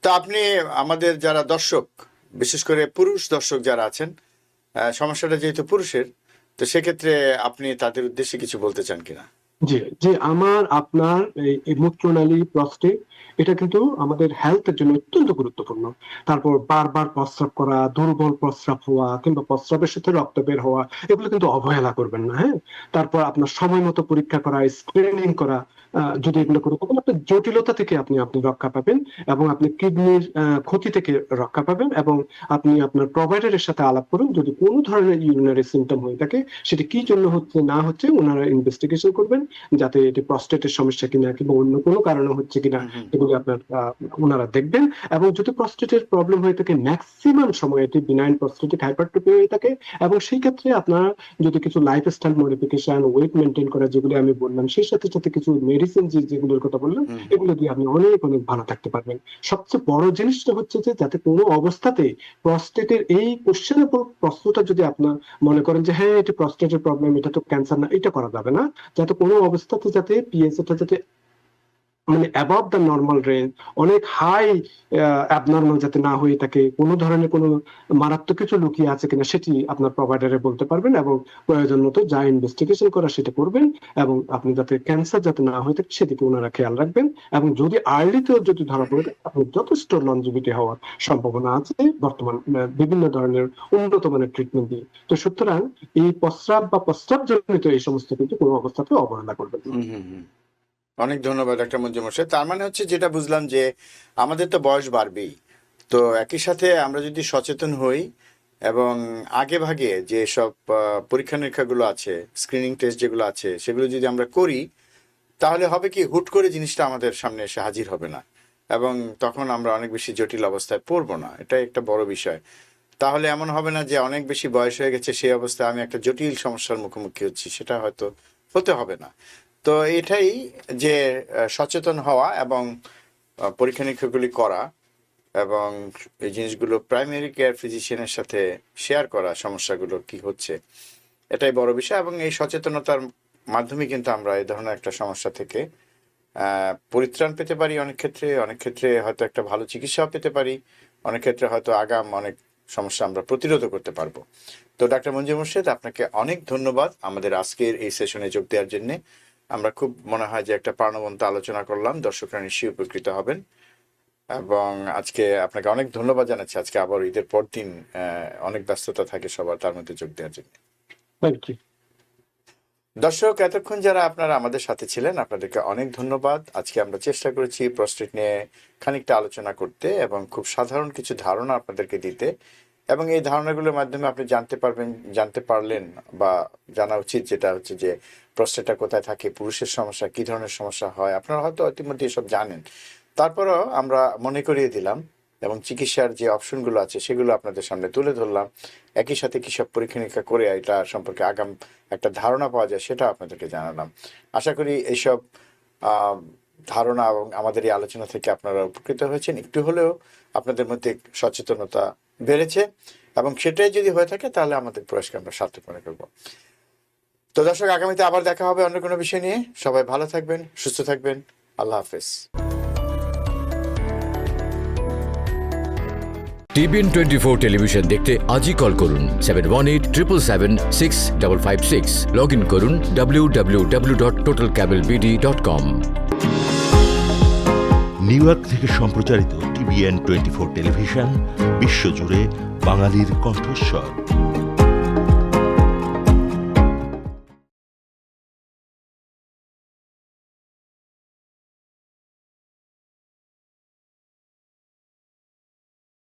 তো আপনি আমাদের যারা দর্শক, বিশেষ করে পুরুষ দর্শক যারা আছেন, সমস্যাটা যেহেতু পুরুষের, তো সেক্ষেত্রে আপনি তাদের উদ্দেশ্যে কিছু বলতে চান কিনা? জি জি, আমার আপনার এই মূত্রনালী, প্রস্টেট, এটা কিন্তু আমাদের হেলথের জন্য অত্যন্ত গুরুত্বপূর্ণ। তারপর বারবার প্রস্রাব করা, দুর্বল প্রস্রাব হওয়া, কিংবা প্রস্রাবের সাথে রক্ত বের হওয়া, এগুলো কিন্তু অবহেলা করবেন না। হ্যাঁ, তারপর আপনার সময় মতো পরীক্ষা করা, স্ক্রিনিং করা, যদি এগুলো করে থাকেন, আপনার জটিলতা থেকে আপনি রক্ষা পাবেন, এবং আপনি কিডনির ক্ষতি থেকে রক্ষা পাবেন। এবং আপনি আপনার প্রোভাইডারের সাথে আলাপ করুন, যদি কোনো ধরনের ইউরিনারি সিমটম হয়ে থাকে, সেটি কি জন্য হচ্ছে না হচ্ছে ওনারা ইনভেস্টিগেশন করবেন, যাতে এটি প্রস্টেটের সমস্যা কিনা কিংবা অন্য কোনো কারণে হচ্ছে কিনা এগুলি আপনার ওনারা দেখবেন। এবং যদি প্রস্টেটের প্রবলেম হয়ে থাকে, ম্যাক্সিমাম সময় এটি বিনাইন প্রস্টেটিক হাইপারট্রফি হয়ে থাকে, এবং সেই ক্ষেত্রে আপনারা যদি কিছু লাইফস্টাইল মডিফিকেশন, ওয়েট মেনটেন করা, যেগুলো আমি বললাম, সেই সাথে সাথে কিছু মেডিসিন যেগুলোর কথা বললাম, এগুলো দিয়ে আপনি অনেক অনেক ভালো থাকতে পারবেন। সবচেয়ে বড় জিনিসটা হচ্ছে যে যাতে কোনো অবস্থাতে প্রস্টেটের এই কোশ্চেনেবল প্রশ্নটা, যদি আপনার মনে করেন যে হ্যাঁ এটি প্রস্টেটের প্রবলেম, এটা তো ক্যান্সার না, এটা করা যাবে না। যাতে কোনো অবস্থাতে যাতে পিএসএটা যাতে মানে অ্যাবভ দ্য নর্মাল রেঞ্জ, অনেক হাই অ্যাবনর্মাল যাতে না হয়ে থাকে, কোনো ধরনের কোনো মারাত্মক কিছু লুকিয়ে আছে কিনা সেটি আপনার প্রোভাইডারে বলতে পারবেন, এবং প্রয়োজন মতো যা ইনভেস্টিগেশন করা সেটা করবেন, এবং আপনি যাতে ক্যান্সার যাতে না হয়ে থাকে সেদিকে ওনারা খেয়াল রাখবেন। এবং যদি আর্লিতেও যদি ধরা পড়ে থাকে, আপনি যথেষ্ট লনজিভিটি হওয়ার সম্ভাবনা আছে বর্তমান বিভিন্ন ধরনের উন্নত মানের ট্রিটমেন্ট দিয়ে। তো সুতরাং এই প্রস্রাব বা প্রস্রাবজনিত এই সমস্ত কিন্তু কোনো অবস্থাতে অবহেলা করবেন না। অনেক ধন্যবাদ ডাক্তার মঞ্জুর মোর্শেদ। তার মানে হচ্ছে, যেটা বুঝলাম যে আমাদের তো বয়স বাড়বেই, তো একই সাথে আমরা যদি সচেতন হই এবং আগে ভাগে যে সব পরীক্ষা নিরীক্ষাগুলো আছে, স্ক্রিনিং টেস্ট যেগুলো আছে, সেগুলো যদি আমরা করি, তাহলে হবে কি, হুট করে জিনিসটা আমাদের সামনে এসে হাজির হবে না, এবং তখন আমরা অনেক বেশি জটিল অবস্থায় পড়বো না। এটাই একটা বড় বিষয়। তাহলে এমন হবে না যে অনেক বেশি বয়স হয়ে গেছে, সেই অবস্থায় আমি একটা জটিল সমস্যার মুখোমুখি হচ্ছি, সেটা হয়তো হতে হবে না। তো এটাই যে সচেতন হওয়া এবং পরীক্ষা নিরীক্ষাগুলি করা, এবং এই জিনিসগুলো প্রাইমারি কেয়ার ফিজিশিয়ানের সাথে শেয়ার করা, সমস্যাগুলো কি হচ্ছে, এটাই বড় বিষয়। এবং এই সচেতনতার মাধ্যমে কিন্তু আমরা এই ধরনের একটা সমস্যা থেকে পরিত্রাণ পেতে পারি। অনেক ক্ষেত্রে হয়তো একটা ভালো চিকিৎসাও পেতে পারি, অনেক ক্ষেত্রে হয়তো আগাম অনেক সমস্যা আমরা প্রতিরোধ করতে পারবো। তো ডাক্তার মঞ্জুর মোর্শেদ, আপনাকে অনেক ধন্যবাদ আমাদের আজকের এই সেশনে যোগ দেওয়ার জন্য। আমরা খুব মনে হয় যে একটা প্রাণবন্ত আলোচনা করলাম, দর্শকরা নিশ্চয়ই উপকৃত হবেন। এবং আজকে আপনাকে অনেক ধন্যবাদ জানাচ্ছি। আজকে আবার ঈদের পর দিন অনেক ব্যস্ততা থাকে সবার, তার মধ্যে যোগ দেওয়ার জন্য। দর্শক, এতক্ষণ যারা আপনারা আমাদের সাথে ছিলেন, আপনাদেরকে অনেক ধন্যবাদ। আজকে আমরা চেষ্টা করেছি প্রস্টেট নিয়ে খানিকটা আলোচনা করতে এবং খুব সাধারণ কিছু ধারণা আপনাদেরকে দিতে, এবং এই ধারণাগুলোর মাধ্যমে আপনি জানতে পারলেন বা জানা উচিত, যেটা হচ্ছে যে প্রস্টেটটা কোথায় থাকে, পুরুষের সমস্যা, কি ধরনের সমস্যা হয়, আপনারা হয়তো ইতিমধ্যে এসব জানেন। তারপরেও আমরা মনে করিয়ে দিলাম, এবং চিকিৎসার যে অপশনগুলো আছে সেগুলো আপনাদের সামনে তুলে ধরলাম। একই সাথে কী সব পরীক্ষা নিরীক্ষা করে এটা সম্পর্কে আগাম একটা ধারণা পাওয়া যায় সেটা আপনাদেরকে জানালাম। আশা করি এইসব ধারণা এবং আমাদের এই আলোচনা থেকে আপনারা উপকৃত হয়েছেন, একটু হলেও আপনাদের মধ্যে সচেতনতা বেড়েছে, এবং সেটাই যদি হয়ে থাকে তাহলে আমাদের প্রয়াসকে আমরা সার্থক মনে করব। তো দর্শক, আগামীতে আবার দেখা হবে অন্য কোনো বিষয় নিয়ে। সবাই ভালো থাকবেন, সুস্থ থাকবেন। আল্লাহ হাফেজ। টিবিএন 24 টেলিভিশন দেখতে আজই কল করুন 7187776556। লগ ইন করুন www.totalcablebd.com। নিউ ইয়র্ক থেকে সম্প্রচারিত TVN 24 টেলিভিশন বিশ্বজুড়ে বাঙালির কণ্ঠস্বর।